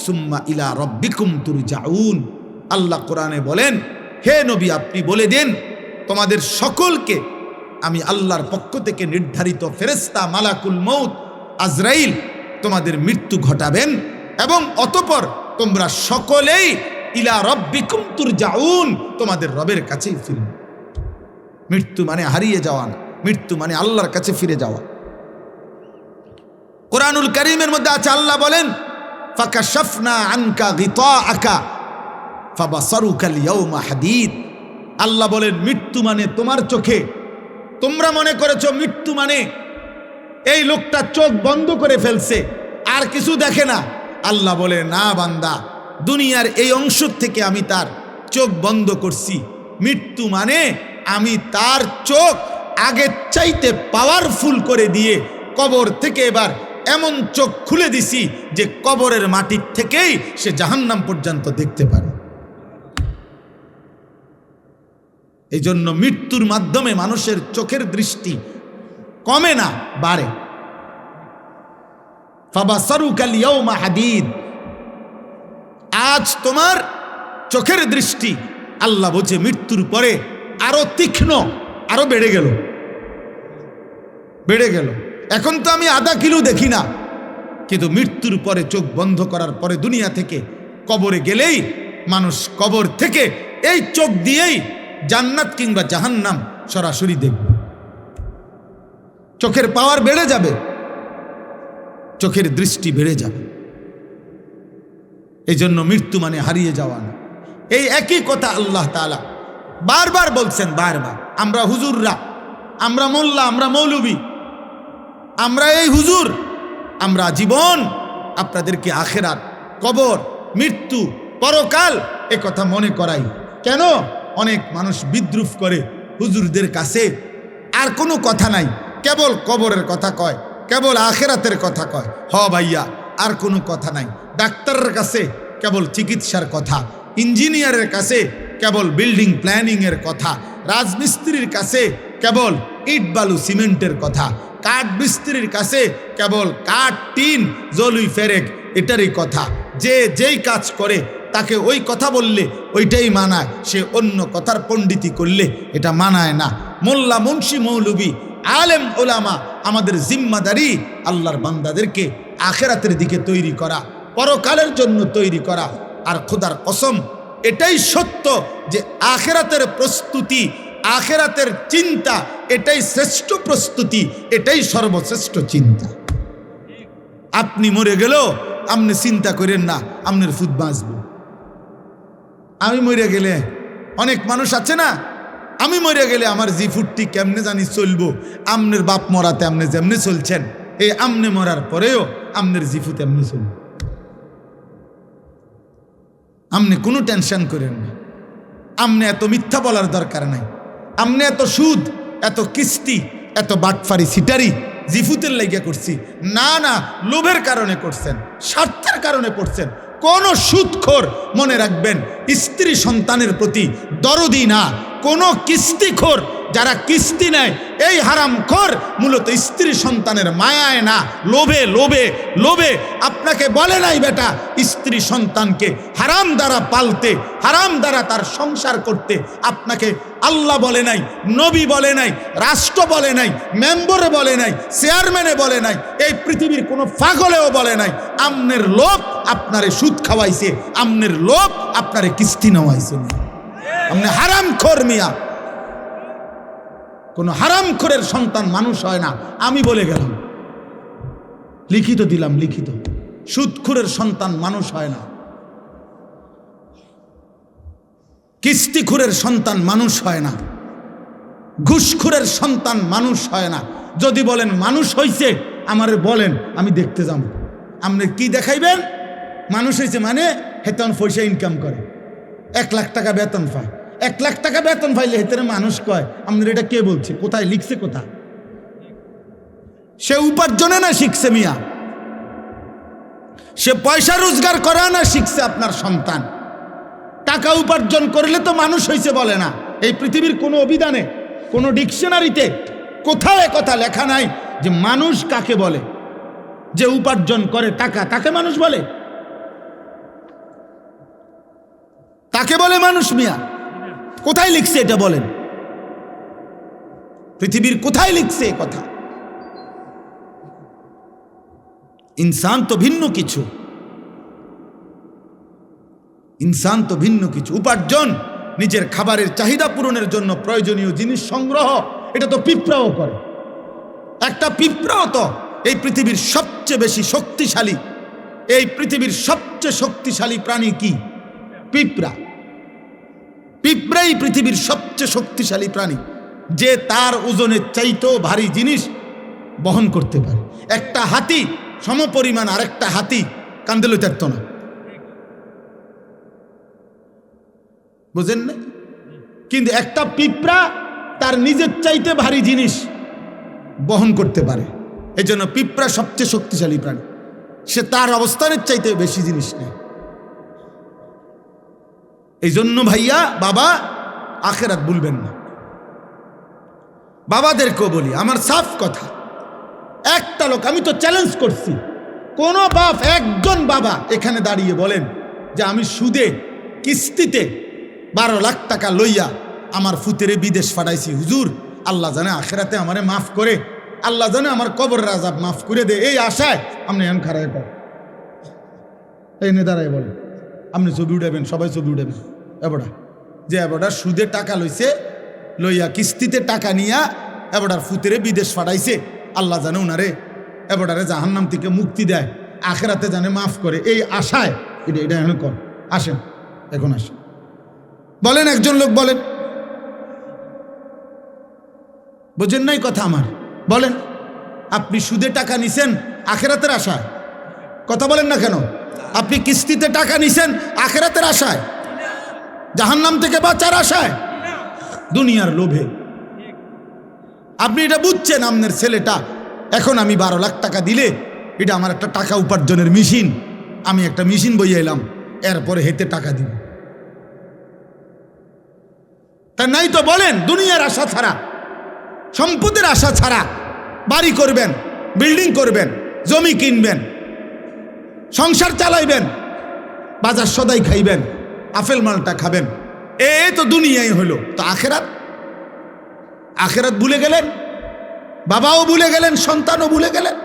সুম্মা ইলা রাব্বিকুম তুরজাউন। আল্লাহ কোরআনে বলেন, হে নবী আপনি বলে দেন, তোমাদের সকলকে আমি আল্লাহর পক্ষ থেকে নির্ধারিত ফেরেশতা মালাকুল মউত আজরাইল তোমাদের মৃত্যু ঘটাবেন, এবং অতঃপর তোমরা সকলেই ইলা রাব্বিকুম তুরজাউন, তোমাদের রবের কাছেই ফিরবে। মৃত্যু মানে হারিয়ে যাওয়া না, মৃত্যু মানে আল্লাহর কাছে ফিরে যাওয়া। কোরআনুল কারীমের মধ্যে আছে, আল্লাহ বলেন, ফাকাশাফনা আনকা গিতাআকা ফাবাসারুকাল ইয়াওমা হাদীদ। আল্লাহ বলেন, মৃত্যু মানে তোমার চোখে, তোমরা মনে করেছো মৃত্যু মানে এই লোকটা চোখ বন্ধ করে ফেলছে, আর কিছু দেখে না। আল্লাহ বলে, না বান্দা, দুনিয়ার এই অংশ থেকে আমি তার চোখ বন্ধ করছি। মৃত্যু মানে আমি তার চোখ আগের চাইতে পাওয়ারফুল করে দিয়ে কবর থেকে এবার এমন চোখ খুলে দিছি যে কবরের মাটির থেকেই সে জাহান্নাম পর্যন্ত দেখতে পারে। এই জন্য মৃত্যুর মাধ্যমে মানুষের চোখের দৃষ্টি কমে না, বাড়ে। ফাবাসারুকাল ইয়াওমা হাদীদ, আজ তোমার চোখের দৃষ্টি, আল্লাহ বলছে, মৃত্যুর পরে আরো তীক্ষ্ণ, আরো বেড়ে গেল, বেড়ে গেল। এখন তো আমি আধা কিলো দেখি না, কিন্তু মৃত্যুর পরে চোখ বন্ধ করার পরে দুনিয়া থেকে কবরে গেলেই মানুষ কবর থেকে এই চোখ দিয়েই জান্নাত কিংবা জাহান্নাম সরাসরি দেখবে। চোখের পাওয়ার বেড়ে যাবে, চোখের দৃষ্টি বেড়ে যাবে। এই জন্য মৃত্যু মানে হারিয়ে যাওয়া না। এই একই কথা আল্লাহ তাআলা বারবার বলছেন, বারবার। আমরা হুজুররা, আমরা মোল্লা, আমরা মৌলবী, আমরা এই হুজুর, আমরা জীবন আপনাদেরকে আখেরাত, কবর, মৃত্যু, পরকাল এ কথা মনে করাই। কেন? অনেক মানুষ বিদ্রুপ করে হুজুরদের কাছে, আর কোনো কথা নাই, কেবল কবরের কথা কয়, কেবল আখেরাতের কথা কয়। হ ভাইয়া, আর কোনো কথা নাই। ডাক্তারের কাছে কেবল চিকিৎসার কথা, ইঞ্জিনিয়ারের কাছে কেবল বিল্ডিং প্ল্যানিংয়ের কথা, রাজমিস্ত্রির কাছে কেবল ইট বালু সিমেন্টের কথা, কাঠ মিস্ত্রির কাছে কেবল কাঠ, টিন, জলুই, ফেরেক এটারই কথা। যে যেই কাজ করে তাকে ওই কথা বললে ওইটাই মানায়, সে অন্য কথার পণ্ডিতি করলে এটা মানায় না। মোল্লা, মুন্সি, মৌলবী, আলেম, ওলামা, আমাদের জিম্মাদারি আল্লাহর বান্দাদেরকে আখেরাতের দিকে তৈরি করা, পরকালের জন্য তৈরি করা। আর খোদার কসম, এটাই সত্য যে আখেরাতের প্রস্তুতি, আখেরাতের চিন্তা এটাই শ্রেষ্ঠ প্রস্তুতি, এটাই সর্বশ্রেষ্ঠ চিন্তা। আপনি মরে গেলেও আপনি চিন্তা করেন না আপনার ফুট বাঁচবো। আমি মরে গেলে, অনেক মানুষ আছে না, আমি মরে গেলে আমার জি ফুটটি কেমনে জানি চলবো। আমনের বাপ মরাতে আপনি যেমনি চলছেন, এই আমনে মরার পরেও আমনের জি ফুট এমনি চলবে। আপনি কোনো টেনশন করেন না। আপনি এত মিথ্যা বলার দরকার নাই। আপনি এত সুদ, এত কিস্তি, এত বাটফারি, সিটারি জিফুতের লাইগা করছি না, না, লোভের কারণে করছেন, স্বার্থের কারণে করছেন। কোন সুদখোর মনে রাখবেন স্ত্রী সন্তানের প্রতি দরদি না। কোন কিস্তিখোর যারা কিস্তি নেয়, এই হারামখোর মূলত স্ত্রী সন্তানের মায়ায় না, লোভে লোভে লোভে। আপনাকে বলে নাই বেটা স্ত্রী সন্তানকে হারাম দ্বারা পালতে, হারাম দ্বারা তার সংসার করতে। আপনাকে আল্লাহ বলে নাই, নবী বলে নাই, রাষ্ট্র বলে নাই, মেম্বরে বলে নাই, চেয়ারম্যানে বলে নাই, এই পৃথিবীর কোনো পাগলেও বলে নাই। আমনের লোভ আপনারে সুদ খাওয়াইছে, আমনের লোভ আপনারে কিস্তি নেওয়াইছে। আপনি হারামখোর মিয়া। কোন হারামখোরের সন্তান মানুষ হয় না, আমি বলে গেলাম, লিখিত দিলাম, লিখিত। সুদখোরের সন্তান মানুষ হয় না, কিস্তিখোরের সন্তান মানুষ হয় না, ঘুষখোরের সন্তান মানুষ হয় না। যদি বলেন মানুষ হইছে, আমারে বলেন, আমি দেখতে যাব। আপনি কি দেখাইবেন? মানুষ হয়েছে মানে হেতন পয়সা ইনকাম করে, 1 লাখ টাকা বেতন পায়। 1 লাখ টাকা বেতন পাইলে হেতরে মানুষ কয়। আপনার এটা কে বলছে? কোথায় লিখছে? কোথায়? সে উপার্জনে না শিখছে মিয়া, সে পয়সা রোজগার করা না শিখছে আপনার সন্তান। টাকা উপার্জন করলে তো মানুষ হয়েছে বলে না। এই পৃথিবীর কোনো অভিধানে, কোনো ডিকশনারিতে কোথাও কথা লেখা নাই যে মানুষ কাকে বলে। যে উপার্জন করে টাকা, তাকে মানুষ বলে? তাকে বলে মানুষ মিয়া? কোথায় লিখছে এটা বলেন? পৃথিবীর কোথায় লিখছে কথা? ইনসান তো ভিন্ন কিছু, ইনসান তো ভিন্ন কিছু। উপার্জন, নিজের খাবারের চাহিদা পূরণের জন্য প্রয়োজনীয় জিনিস সংগ্রহ, এটা তো পিঁপড়াও করে। একটা পিঁপড়াও তো এই পৃথিবীর সবচেয়ে বেশি শক্তিশালী, এই পৃথিবীর সবচেয়ে শক্তিশালী প্রাণী কি? পিঁপড়া। পিঁপড়াই পৃথিবীর সবচেয়ে শক্তিশালী প্রাণী, যে তার ওজনের চাইতেও ভারী জিনিস বহন করতে পারে। একটা হাতি সমপরিমাণ আরেকটা হাতি কান্দে লইতে পারত না, বুঝেন না? কিন্তু একটা পিঁপড়া তার নিজের চাইতে ভারী জিনিস বহন করতে পারে। এই জন্য পিঁপড়া সবচেয়ে শক্তিশালী প্রাণী। সে তার অবস্থানের চাইতে বেশি জিনিস নেয়। এই জন্য ভাইয়া, বাবা, আখেরাত ভুলবেন না। বাবাদেরকেও বলি, আমার সাফ কথা, একটা লোক, আমি তো চ্যালেঞ্জ করছি, কোন বাপ, একজন বাবা এখানে দাঁড়িয়ে বলেন যে আমি সুদে কিস্তিতে 12 লাখ টাকা লইয়া আমার ফুতেরে বিদেশ পাঠাইছি, হুজুর আল্লাহ জানে আখেরাতে আমারে মাফ করে, আল্লাহ জানে আমার কবরের আযাব মাফ করে দে, এই আশায় আপনি এখন খারাপ কর এই নে দাঁড়ায় বলে আপনি ছবি উঠাবেন, সবাই ছবি উঠাবেন। এবারটা যে এবারটার সুদে টাকা লইছে, লইয়া কিস্তিতে টাকা নিয়া এবারটার ফুতেরে বিদেশ পাঠাইছে, আল্লাহ জানে ওনারে এবারে জাহান্নাম থেকে মুক্তি দেয়, আখেরাতে জানে মাফ করে, এই আশায় এটা এখন কর। আসেন এখন আসেন, বলেন একজন লোক বলেন, বোঝেন নাই কথা আমার? বলেন, আপনি সুদে টাকা নিছেন আখেরাতের আশায়? কথা বলেন না কেন? আপনি কিস্তিতে টাকা নিছেন আখেরাতের আশায়? জাহান্নাম থেকে বাঁচার আশায়? দুনিয়ার লোভে। আপনি এটা বুঝছেন আপনার ছেলেটা এখন আমি 12 লাখ টাকা দিলে এটা আমার একটা টাকা উপার্জনের মেশিন, আমি একটা মেশিন বইয়ে এলাম, এরপরে হেতে টাকা দিব। তা নাই তো বলেন, দুনিয়ার আশা ছাড়া, সম্পদের আশা ছাড়া বাড়ি করবেন, বিল্ডিং করবেন, জমি কিনবেন, সংসার চালাইবেন, বাজার সদাই খাইবেন, আপেল মালটা খাবেন, এ তো দুনিয়াই হলো। তো আখেরাত? আখেরাত ভুলে গেলেন, বাবাও ভুলে গেলেন, সন্তানও ভুলে গেলেন।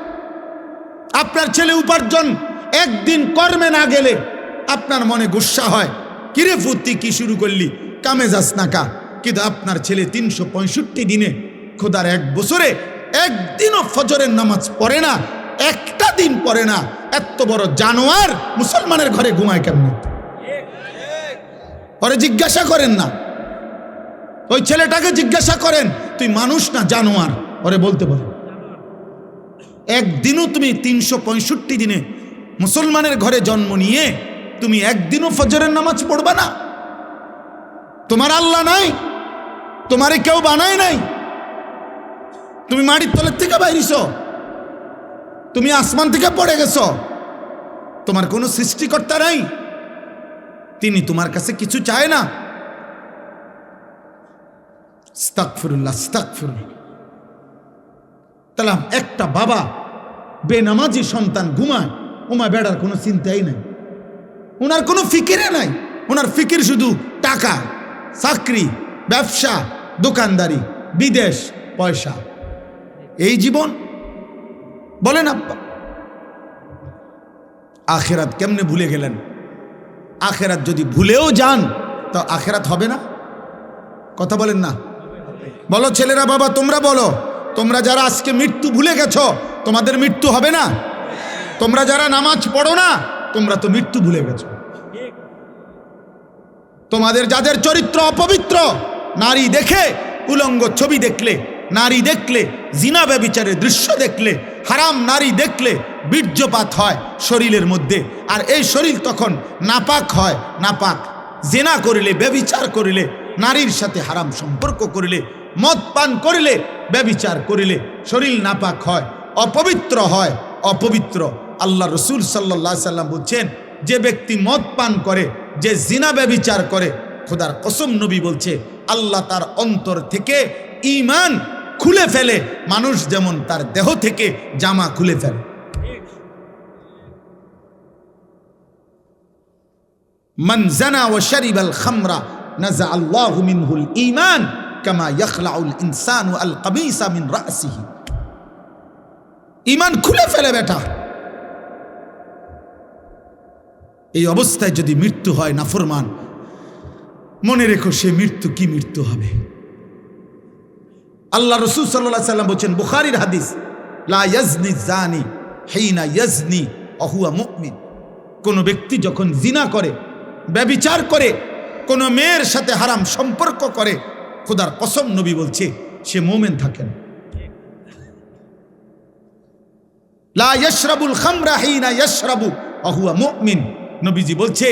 আপনার ছেলে উপার্জন একদিন কর্মে না গেলে আপনার মনে গুসা হয়, কিরে ফুর্তি কি শুরু করলি, কামে যাস না কা। কিন্তু আপনার ছেলে 365 দিনে, খোদার 1 বছরে একদিনও ফজরের নামাজ পড়ে না, একটা দিন পড়ে না, এত বড় জানোয়ার মুসলমানের ঘরে ঘুমায় কেমনে? পরে জিজ্ঞাসা করেন না, ওই ছেলেটাকে জিজ্ঞাসা করেন, তুই মানুষ না জানোয়ার? ওরে বলতে বলে, একদিনও তুমি 365 দিনে মুসলমানের ঘরে জন্ম নিয়ে তুমি একদিনও ফজরের নামাজ পড়বা না? তোমার আল্লাহ নাই, তোমারে কেউ বানায় নাই, তুমি মাটির তলের থেকে বাইরিছ, তুমি আসমান থেকে পড়ে গেছ, তোমার কোনো সৃষ্টিকর্তা নাই, তিনি তোমার কাছে কিছু চায় না। আস্তাগফিরুল্লাহ, আস্তাগফিরুল্লাহ। তাহলে একটা বাবা বেনামাজি সন্তান ঘুমায়, ওমা বেড়ার কোনো চিন্তাই নাই, ওনার কোনো ফিকিরে নাই, ওনার ফিকির শুধু টাকা, চাকরি, ব্যবসা, দোকানদারি, বিদেশ, পয়সা, এই জীবন। বলেন আব্বা, আখেরাত কেমনে ভুলে গেলেন? আখেরাত যদি ভুলেও যান তো আখেরাত হবে না? কথা বলেন না? বলো ছেলেরা, বাবা তোমরা বলো, তোমরা যারা আজকে মৃত্যু ভুলে গেছো, তোমাদের মৃত্যু হবে না? তোমরা যারা নামাজ পড়ো না, তোমরা তো মৃত্যু ভুলে গেছো। তোমাদের যাদের চরিত্র অপবিত্র, নারী দেখে, উলঙ্গ ছবি দেখলে, নারী দেখলে, জিনা ব্যভিচারের দৃশ্য দেখলে, হারাম নারী দেখলে বীর্যপাত হয় শরীরের মধ্যে, আর এই শরীর তখন নাপাক হয়। নাপাক জিনা করিলে, ব্যভিচার করিলে, নারীর সাথে হারাম সম্পর্ক করিলে, মদ পান করিলে, ব্যভিচার করিলে শরীর নাপাক হয়, অপবিত্র হয়, অপবিত্র। আল্লাহ রসুল সাল্লাল্লাহু আলাইহি সাল্লাম বলছেন, যে ব্যক্তি মদ পান করে, যে জিনা ব্যভিচার করে, খোদার কসম নবী বলছে, আল্লাহ তার অন্তর থেকে ঈমান খুলে ফেলে, মানুষ যেমন তার দেহ থেকে জামা খুলে ফেলে। মান জানা ওয়া শারিবাল খামরা নাযা আল্লাহু মিনহুল ঈমান কামা ইয়াখলাউল ইনসানু আল কামিসা মিন রাসিহি। ঈমান খুলে ফেলে বেটা। এই অবস্থায় যদি মৃত্যু হয় নাফরমান, মনে রেখো সে মৃত্যু কি মৃত্যু হবে। আল্লাহ রসুল সাল্লাল্লাহু আলাইহি সাল্লাম বলেন, বুখারীর হাদিস, লা ইয়াজনি জানি হিনা ইয়াজনি ওয়া হুয়া মুমিন। কোন ব্যক্তি যখন জিনা করে, ব্যভিচার করে, কোন মেয়ের সাথে হারাম সম্পর্ক করে, খোদার কসম নবী বলছে সে মুমিন থাকে না। লা ইয়াশরাবুল খামরা হিনা ইয়াশরাবু ওয়া হুয়া মুমিন। নবীজি বলছে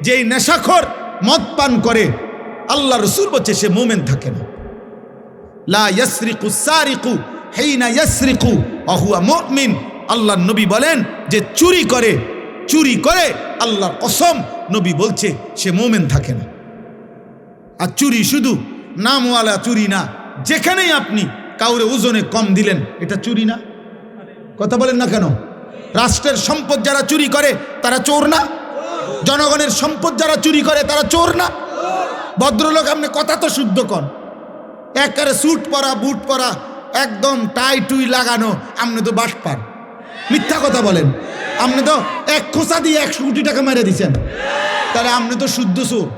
যে নেশাখোর মদ পান করে, আল্লাহ রসুল বলছে সে মুমিন থাকে না। লা ইয়াসরিকু সারিকু হিনা ইয়াসরিকু ওয়া হুয়া মুমিন। আল্লাহ নবী বলেন যে চুরি করে, চুরি করে, আল্লাহর কসম নবী বলছে সে মুমিন থাকে না। আর চুরি শুধু নামওয়ালা চুরি না, যেখানেই আপনি কাউরে ওজনে কম দিলেন, এটা চুরি না? কথা বলেন না কেন? রাষ্ট্রের সম্পদ যারা চুরি করে তারা চোর না? জনগণের সম্পদ যারা চুরি করে তারা চোর না? ভদ্রলোক, আপনি কথা তো শুদ্ধ কন। একেবারে স্যুট পরা, বুট পরা, একদম টাই টুই লাগানো, আপনি তো বাটপার। মিথ্যা কথা বলেন। আপনি তো 1 খোঁচা দিয়ে 100 কোটি টাকা মেরে দিচ্ছেন, তাহলে আপনি তো শুদ্ধ চোর।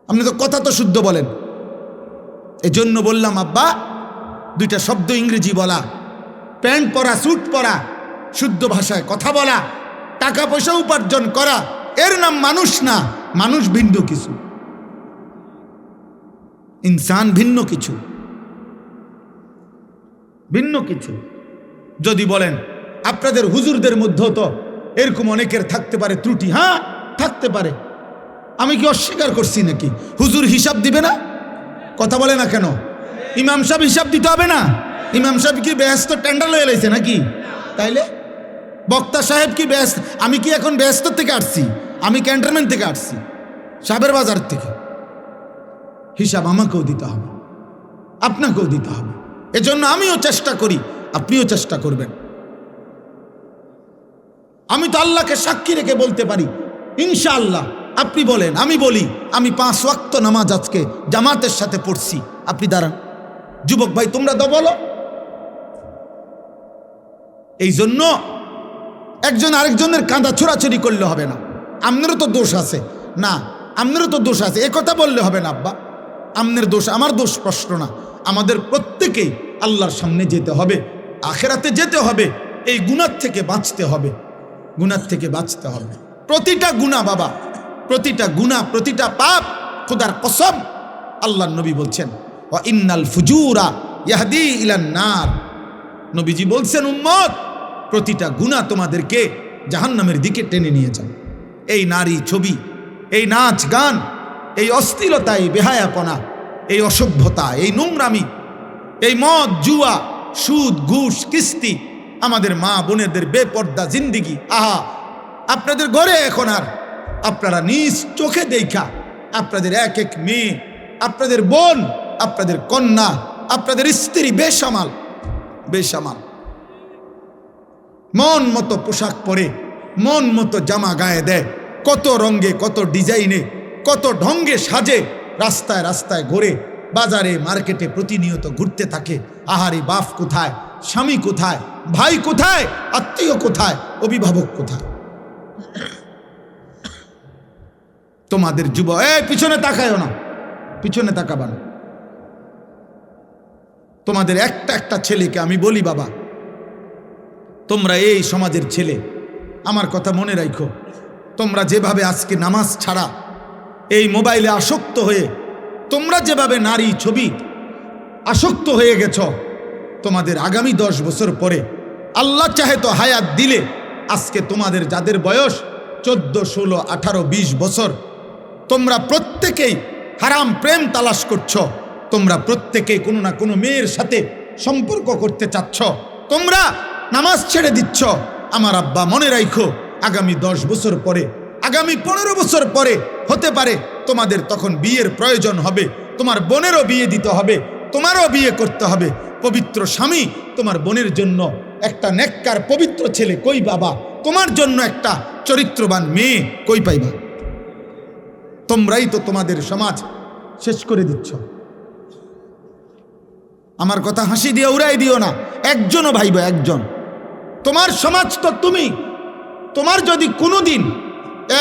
আপনি তো কথা তো শুদ্ধ বলেন। এই জন্য বললাম আব্বা, 2টা শব্দ ইংরেজি বলা, প্যান্ট পরা, স্যুট পরা, শুদ্ধ ভাষায় কথা বলা, টাকা পয়সা উপার্জন করা, এর নাম মানুষ না। মানুষ ভিন্ন কিছু, ইনসান ভিন্ন কিছু, ভিন্ন কিছু। যদি বলেন আপনাদের হুজুরদের মধ্যেও তো এরকম অনেকের থাকতে পারে ত্রুটি, হ্যাঁ থাকতে পারে, আমি কি অস্বীকার করছি নাকি? হুজুর হিসাব দিবে না? কথা বলে না কেন? ইমাম সাহেব হিসাব দিতে হবে না? ইমাম সাহেব কি বেহেস্ত টেন্ডার লয়ে লাইছে নাকি? তাইলে বক্তা সাহেব কি ব্যস্ত? আমি কি এখন ব্যস্ত থেকে আসছি? আমি ক্যান্টনমেন্ট থেকে আসছি, সাবের বাজার থেকে। হিসাব আমাকেও দিতে হবে, আপনাকেও দিতে হবে। এজন্য আমিও চেষ্টা করি, আপনিও চেষ্টা করবেন। আমি তো আল্লাহকে সাক্ষী রেখে বলতে পারি ইনশাআল্লাহ। আপনি বলেন, আমি বলি, আমি 5 ওয়াক্ত নামাজ আজকে জামাতের সাথে পড়ছি। আপনি দাঁড়ান, যুবক ভাই তোমরা তো বলো। এই জন্য একজন আরেকজনের কাঁধা ছোড়াছড়ি করলে হবে না। আপনারও তো দোষ আছে না, আপনারও তো দোষ আছে, এ কথা বললে হবে না। আব্বা আপনার দোষ আমার দোষ প্রশ্ন না। আমাদের প্রত্যেকেই আল্লাহর সামনে যেতে হবে, আখেরাতে যেতে হবে। এই গুনাহ থেকে বাঁচতে হবে, গুনাহ থেকে বাঁচতে হবে। প্রতিটা গুনাহ বাবা, প্রতিটা গুনাহ, প্রতিটা পাপ, খোদার কসম আল্লাহর নবী বলছেন ওয়া ইন্নাল ফুজুরা ইয়াহদি ইলান নার। নবীজি বলছেন উম্মত, প্রতিটা গুনাহ তোমাদেরকে জাহান্নামের দিকে টেনে নিয়ে যায়। এই নারী ছবি, এই নাচ গান, এই অস্থিরতা, এই বেহায়াপনা, এই অসভ্যতা, এই নোংরামি, এই মদ জুয়া, সুদ ঘুষ কিস্তি, আমাদের মা বোনেদের বেপর্দা জিন্দিগি। আহা, আপনাদের ঘরে এখন আর আপনারা নিজ চোখে দেখা আপনাদের এক এক মেয়ে, আপনাদের বোন, আপনাদের কন্যা, আপনাদের স্ত্রী বেসামাল, বেসামাল, মন মতো পোশাক পরে, মন মতো জামা গায়ে দেয়, কত রঙে, কত ডিজাইনে, কত ঢঙ্গে সাজে, রাস্তায় রাস্তায় ঘুরে, বাজারে মার্কেটে প্রতিনিয়ত ঘুরতে থাকে। আহারে, বাপ কোথায়, স্বামী কোথায়, ভাই কোথায়, আত্মীয় কোথায়, অভিভাবক কোথায়? তোমাদের যুব, পিছনে তাকায়ও না, পিছনে তাকাবা না। তোমাদের একটা একটা ছেলেকে আমি বলি, বাবা তোমরা এই সমাজের ছেলে, আমার কথা মনে রাখো। তোমরা যেভাবে আজকে নামাজ ছাড়া এই মোবাইলে আসক্ত হয়ে, তোমরা যেভাবে নারী ছবি আসক্ত হয়ে গেছ, তোমাদের আগামী 10 বছর পরে আল্লাহ চাহে তো হায়াত দিলে, আজকে তোমাদের যাদের বয়স 14, 16, 18, 20 বছর, তোমরা প্রত্যেকেই হারাম প্রেম তালাশ করছো, তোমরা প্রত্যেকেই কোনো না কোনো মেয়ের সাথে সম্পর্ক করতে চাচ্ছ, তোমরা নামাজ ছেড়ে দিচ্ছ। আমার আব্বা মনে রাখো, আগামী 10 বছর পরে, আগামী 15 বছর পরে হতে পারে তোমাদের তখন বিয়ের প্রয়োজন হবে, তোমার বোনেরও বিয়ে দিতে হবে, তোমারও বিয়ে করতে হবে। পবিত্র স্বামী তোমার বোনের জন্য একটা নেককার পবিত্র ছেলে কই বাবা, তোমার জন্য একটা চরিত্রবান মেয়ে কই পাইবা? তোমরাই তো তোমাদের সমাজ শেষ করে দিচ্ছ। আমার কথা হাসি দিয়ে উড়াই দিও না, একজনও ভাইবা, একজন। তোমার সমাজ তো তুমি, তোমার যদি কোনোদিন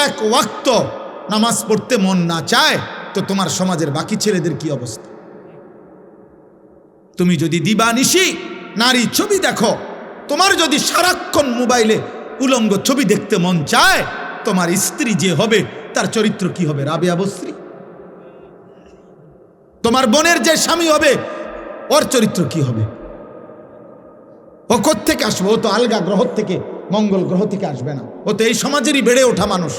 1 ওয়াক্ত নামাজ পড়তে মন না চায়, তো তোমার সমাজের বাকি ছেলেদের কি অবস্থা? তুমি যদি দিবানিশি নারী ছবি দেখো, তোমার যদি সারাক্ষণ মোবাইলে উলঙ্গ ছবি দেখতে মন চায়, তোমার স্ত্রী যে হবে তার চরিত্র কি হবে? রাবেয়া বস্ত্রী। তোমার বোনের যে স্বামী হবে, ওর চরিত্র কি হবে? ও কোত্থেকে আসবে? ও তো আলগা গ্রহ থেকে, মঙ্গল গ্রহ থেকে আসবে না, ও তো এই সমাজেরই বেড়ে ওঠা মানুষ,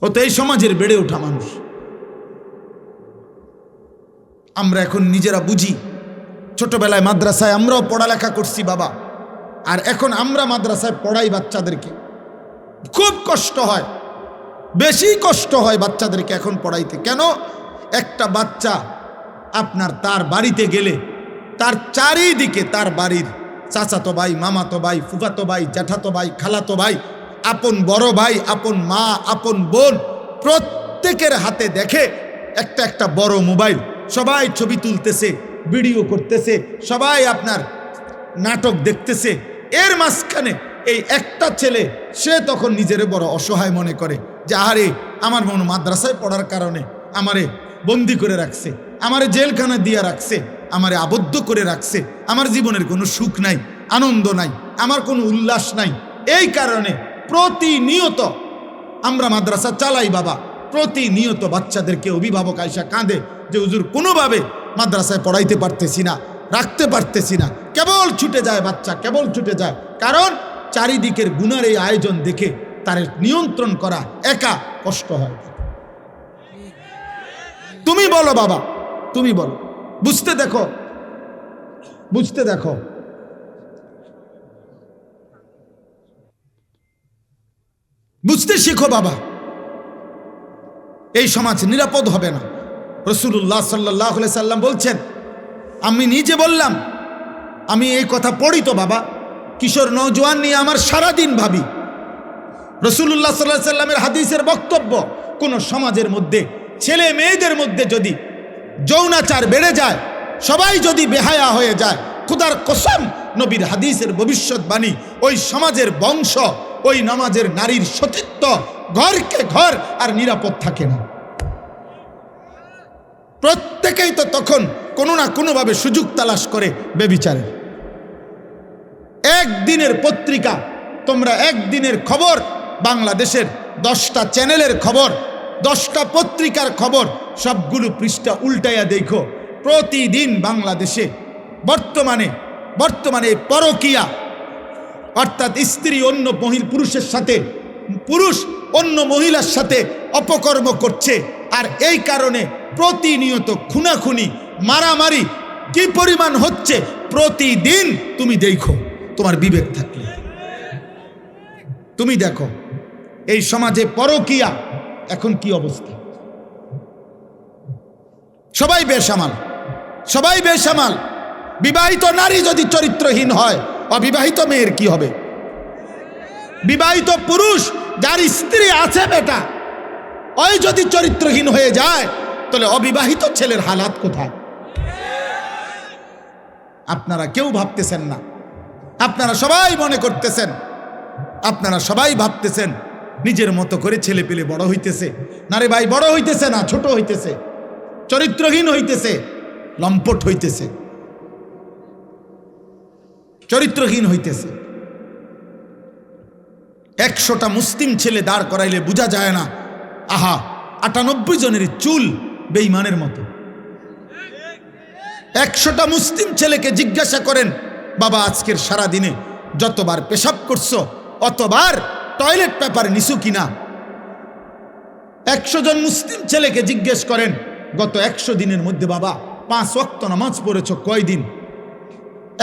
ও তো এই সমাজের বেড়ে ওঠা মানুষ। আমরা এখন নিজেরা বুঝি, ছোটবেলায় মাদ্রাসায় আমরাও পড়ালেখা করছি বাবা, আর এখন আমরা মাদ্রাসায় পড়াই বাচ্চাদেরকে, খুব কষ্ট হয়, বেশি কষ্ট হয় বাচ্চাদেরকে এখন পড়াইতে। কেন? একটা বাচ্চা আপনার তার বাড়িতে গেলে তার চারিদিকে তার বাড়ির চাচাতো ভাই, মামাতো ভাই, ফুফাতো ভাই, জ্যাঠাতো ভাই, খালাতো ভাই, আপন বড় ভাই, আপন মা, আপন বোন, প্রত্যেকের হাতে দেখে একটা একটা বড় মোবাইল, সবাই ছবি তুলতেছে, ভিডিও করতেছে, সবাই আপনার নাটক দেখতেছে। এর মাঝখানে এই একটা ছেলে, সে তখন নিজের বড় অসহায় মনে করে যে আরে আমার মন মাদ্রাসায় পড়ার কারণে আমারে বন্দি করে রাখছে, আমারে জেলখানা দিয়ে রাখছে, আমারে আবদ্ধ করে রাখছে। আমার জীবনের কোনো সুখ নাই, আনন্দ নাই, আমার কোনো উল্লাস নাই। এই কারণে প্রতিনিয়ত আমরা মাদ্রাসা চালাই বাবা, প্রতিনিয়ত বাচ্চাদেরকে অভিভাবক আয়সা কাঁদে যে হুজুর কোনোভাবে মাদ্রাসায় পড়াইতে পারতেছি না, রাখতে পারতেছি না, কেবল ছুটে যায় বাচ্চা, কেবল ছুটে যায়। কারণ চারিদিকের গুনার এই আয়োজন দেখে তার নিয়ন্ত্রণ করা একা কষ্ট হয়। তুমি বলো বাবা, তুমি বলো, বুঝতে দেখো, বুঝতে দেখো। বুঝতে শিখো বাবা, এই সমাজ নিরাপদ হবে না। রাসূলুল্লাহ সাল্লাল্লাহু আলাইহি সাল্লাম বলছেন, আমি নিজে বললাম, আমি এই কথা পড়ি তো বাবা, কিশোর নওজোয়ান নিয়ে আমার সারাদিন ভাবি। রাসূলুল্লাহ সাল্লাল্লাহু আলাইহি সাল্লামের হাদিসের বক্তব্য, কোন সমাজের মধ্যে ছেলে মেয়েদের মধ্যে যদি যৌনাচার বেড়ে যায়, সবাই যদি বেহায়া হয়ে যায়, খোদার কসম, নবীর হাদিসের ভবিষ্যৎবাণী, ওই সমাজের বংশ, ওই নামাজের নারীর সতীত্ব ঘরকে ঘর আর নিরাপদ থাকে না। প্রত্যেকেই তো তখন কোনো না কোনোভাবে সুযোগ তালাশ করে বেবিচারের। একদিনের পত্রিকা, তোমরা একদিনের খবর, বাংলাদেশের 10টা চ্যানেলের খবর, 10টা পত্রিকার খবর, সবগুলো পৃষ্ঠা উল্টাইয়া দেখো, প্রতিদিন বাংলাদেশে বর্তমানে পরকীয়া, অর্থাৎ স্ত্রী অন্য পুরুষের সাথে, পুরুষ অন্য মহিলার সাথে অপকর্ম করছে। আর এই কারণে প্রতিনিয়ত খুনাখুনি, মারামারি কি পরিমাণ হচ্ছে প্রতিদিন তুমি দেখো, তোমার বিবেক থাকলে তুমি দেখো এই সমাজে পরকীয়া এখন কি অবস্থা। সবাই বেসামাল, সবাই বেসামাল। বিবাহিত নারী যদি চরিত্রহীন হয়, অবিবাহিত মেয়ের কি হবে? বিবাহিত পুরুষ যার স্ত্রী আছে বেটা, ওই যদি চরিত্রহীন হয়ে যায়, তাহলে অবিবাহিত ছেলের হালাত কোথায়? আপনারা কেউ ভাবতেছেন না, আপনারা সবাই মনে করতেছেন, আপনারা সবাই ভাবতেছেন নিজের মতো করে ছেলে পেলে বড় হইতেছে। না রে ভাই, বড় হইতেছে না, ছোট হইতেছে, চরিত্রহীন হইতেছে, লম্পট হইতেছে, চরিত্রহীন হইতেছে। 100টা মুসলিম ছেলে দাঁড় করাইলে বোঝা যায় না, আহা 98 জনের চুল বেঈমানের মতো। 100টা মুসলিম ছেলেকে জিজ্ঞাসা করেন, বাবা আজকের সারা দিনে যতবার পেশাব করছো, অতবার টয়লেট পেপার নিছু কিনা? 100 জন মুসলিম ছেলেকে জিজ্ঞেস করেন, গত 100 দিনের মধ্যে বাবা 5 ওয়াক্ত নামাজ পড়েছ কয়দিন?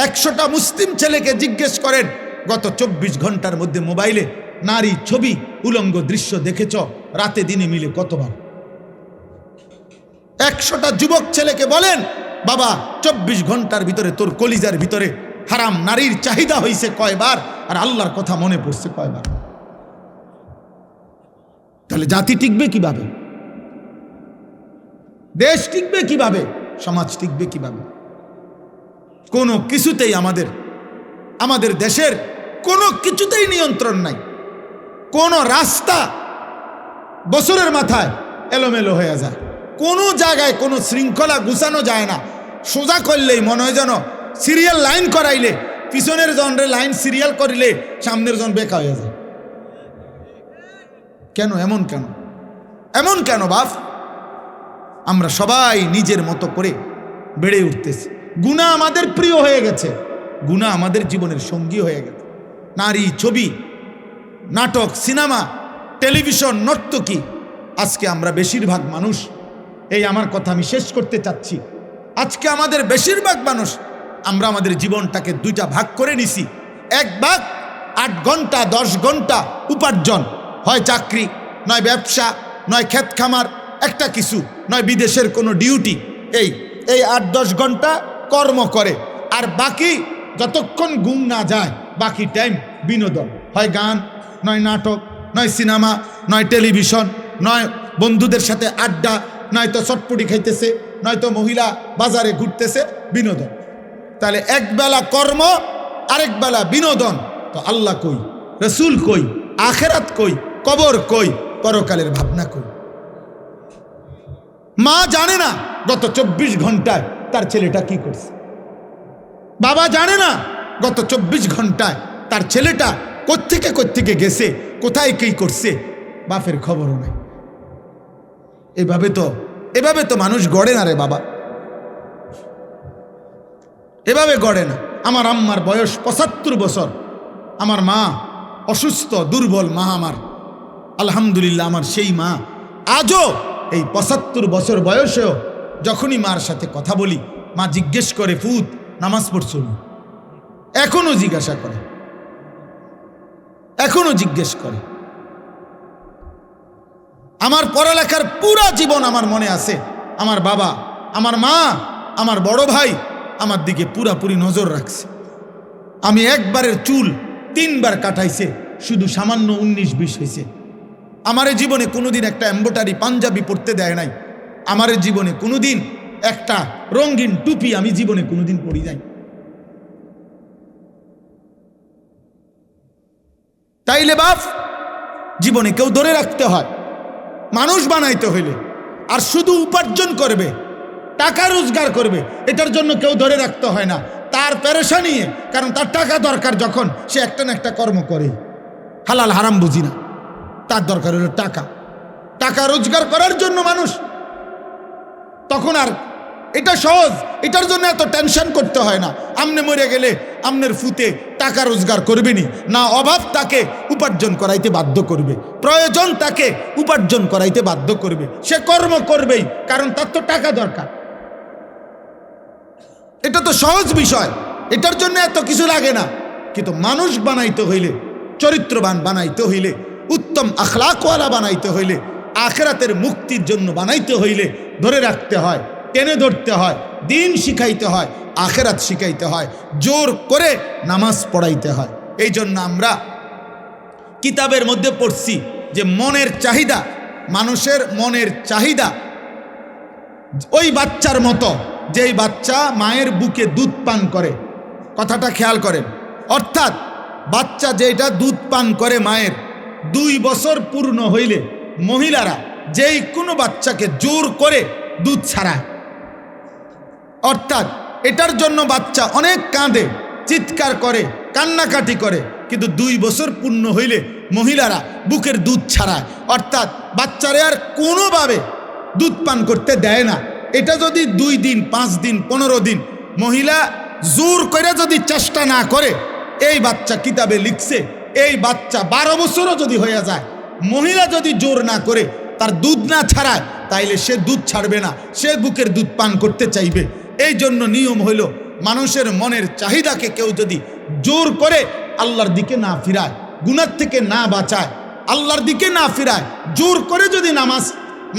100টা মুসলিম ছেলেকে জিজ্ঞেস করেন, গত 24 ঘন্টার মধ্যে মোবাইলে নারী ছবি, উলঙ্গ দৃশ্য দেখেছ রাতে দিনে মিলে কতবার? 100টা যুবক ছেলেকে বলেন, বাবা 24 ঘন্টার ভিতরে তোর কলিজার ভিতরে হারাম নারীর চাহিদা হয়েছে কয়বার, আর আল্লাহর কথা মনে পড়ছে কয়বার? তাহলে জাতি টিকবে কিভাবে? দেশ টিকবে কিভাবে? সমাজ টিকবে কিভাবে? কোনো কিছুতেই আমাদের দেশের কোনো কিছুতেই নিয়ন্ত্রণ নাই। কোনো রাস্তা বছরের মাথায় এলোমেলো হয়ে যায়, কোনো জায়গায় কোনো শৃঙ্খলা গুছানো যায় না। সোজা করলেই মনে হয় যেন সিরিয়াল লাইন করাইলে, পিছনের জনরে লাইন সিরিয়াল করিলে সামনের জন বেকা হয়ে যায়। কেন এমন কেন? এমন কেন বাপ? আমরা সবাই নিজের মতো করে বেড়ে উঠতেছি, গুনাহ আমাদের প্রিয় হয়ে গেছে, গুনাহ আমাদের জীবনের সঙ্গী হয়ে গেছে। নারী, ছবি, নাটক, সিনেমা, টেলিভিশন, নর্তকী। আজকে আমরা বেশিরভাগ মানুষ, এই আমার কথা আমি শেষ করতে চাচ্ছি, আজকে আমাদের বেশিরভাগ মানুষ আমরা আমাদের জীবনটাকে 2টা ভাগ করে নিছি। এক ভাগ 8 ঘন্টা 10 ঘন্টা উপার্জন, হয় চাকরি, নয় ব্যবসা, নয় ক্ষেত খামার, একটা কিছু, নয় বিদেশের কোনো ডিউটি। এই 8-10 ঘন্টা কর্ম করে, আর বাকি যতক্ষণ ঘুম না যায় বাকি টাইম বিনোদন, হয় গান, নয় নাটক, নয় সিনেমা, নয় টেলিভিশন, নয় বন্ধুদের সাথে আড্ডা, নয়তো চটপটি খাইতেছে, নয়তো মহিলা বাজারে ঘুরতেছে, বিনোদন। তাহলে একবেলা কর্ম, আরেক বেলা বিনোদন। তো আল্লাহ কই, রসুল কই, আখেরাত কই, কবর কই, পরকালের ভাবনা কই? মা জানে না গত 24 ঘন্টায় তার ছেলেটা কি করছে। বাবা জানে না গত 24 ঘন্টায় তার ছেলেটা কোত্থেকে গেছে, কোথায় কি করছে, বাপের খবরও নাই। এভাবে তো মানুষ গড়ে না রে বাবা, এভাবে গড়ে না। আমার আম্মার বয়স 75 বছর, আমার মা অসুস্থ দুর্বল মা আমার, আলহামদুলিল্লাহ আমার সেই মা আজও এই 75 বছর বয়সেও যখনই মার সাথে কথা বলি, মা জিজ্ঞেস করে ফুত নামাজ পড়ছো? এখনো জিজ্ঞাসা করে, এখনো জিজ্ঞেস করে। আমার পড়ালেখার পুরা জীবন আমার মনে আছে। আমার বাবা, আমার মা, আমার বড় ভাই আমার দিকে পুরাপুরি নজর রাখছে। আমি একবারের চুল 3 বার কাটাইছে, শুধু সামান্য 19-20 হয়েছে। আমার জীবনে কোনোদিন একটা এম্বোটারি পাঞ্জাবি পরতে দেয় নাই। আমার জীবনে কোনোদিন একটা রঙিন টুপি আমি জীবনে কোনোদিন পরি নাই। তাইলে বাপ জীবনে কেউ ধরে রাখতে হয়, মানুষ বানাইতে হইলে। আর শুধু উপার্জন করবে, টাকা রোজগার করবে, এটার জন্য কেউ ধরে রাখতে হয় না। তার পেরেশানি, কারণ তার টাকা দরকার, যখন সে একটা না একটা কর্ম করে। হালাল হারাম বুঝি না, তার দরকার হলো টাকা। টাকা রোজগার করার জন্য মানুষ, তখন আর এটা সহজ, এটার জন্য এত টেনশন করতে হয় না। আমনে মরে গেলে আমনের ফুতে টাকা রোজগার করবেনি না, অভাব তাকে উপার্জন করাইতে বাধ্য করবে, প্রয়োজন তাকে উপার্জন করাইতে বাধ্য করবে। সে কর্ম করবেই, কারণ তার তো টাকা দরকার। এটা তো সহজ বিষয়, এটার জন্য এত কিছু লাগে না। কিন্তু মানুষ বানাইতে হইলে, চরিত্রবান বানাইতে হইলে, উত্তম আখলাকওয়ালা বানাইতে হইলে, আখিরাতের মুক্তির জন্য বানাইতে হইলে ধরে রাখতে হয়, টেনে ধরতে হয়, দিন শিখাইতে হয়, আখিরাত শিখাইতে হয়, জোর করে নামাজ পড়াইতে হয়। এই জন্য আমরা কিতাবের মধ্যে পড়ছি যে মনের চাহিদা, মানুষের মনের চাহিদা ওই বাচ্চার মতো, যেই বাচ্চা মায়ের বুকে দুধ পান করে। কথাটা খেয়াল করেন, অর্থাৎ বাচ্চা যেটা দুধ পান করে মায়ের, 2 বছর পূর্ণ হইলে মহিলারা যেই কোনো বাচ্চাকে জোর করে দুধ ছাড়ায়। অর্থাৎ এটার জন্য বাচ্চা অনেক কাঁদে, চিৎকার করে, কান্নাকাটি করে, কিন্তু 2 বছর পূর্ণ হইলে মহিলারা বুকের দুধ ছাড়ায়। অর্থাৎ বাচ্চারে আর কোনোভাবে দুধ পান করতে দেয় না। এটা যদি 2 দিন, 5 দিন, 15 দিন মহিলা জোর করে যদি চেষ্টা না করে, এই বাচ্চা কিতাবে লিখছে, এই বাচ্চা 12 বছরও যদি হয়ে যায়, মহিলা যদি জোর না করে, তার দুধ না ছাড়ায়, তাইলে সে দুধ ছাড়বে না, সে বুকের দুধ পান করতে চাইবে। এই জন্য নিয়ম হইল, মানুষের মনের চাহিদাকে কেউ যদি জোর করে আল্লাহর দিকে না ফিরায়, গুনাহ থেকে না বাঁচায়, আল্লাহর দিকে না ফিরায়, জোর করে যদি নামাজ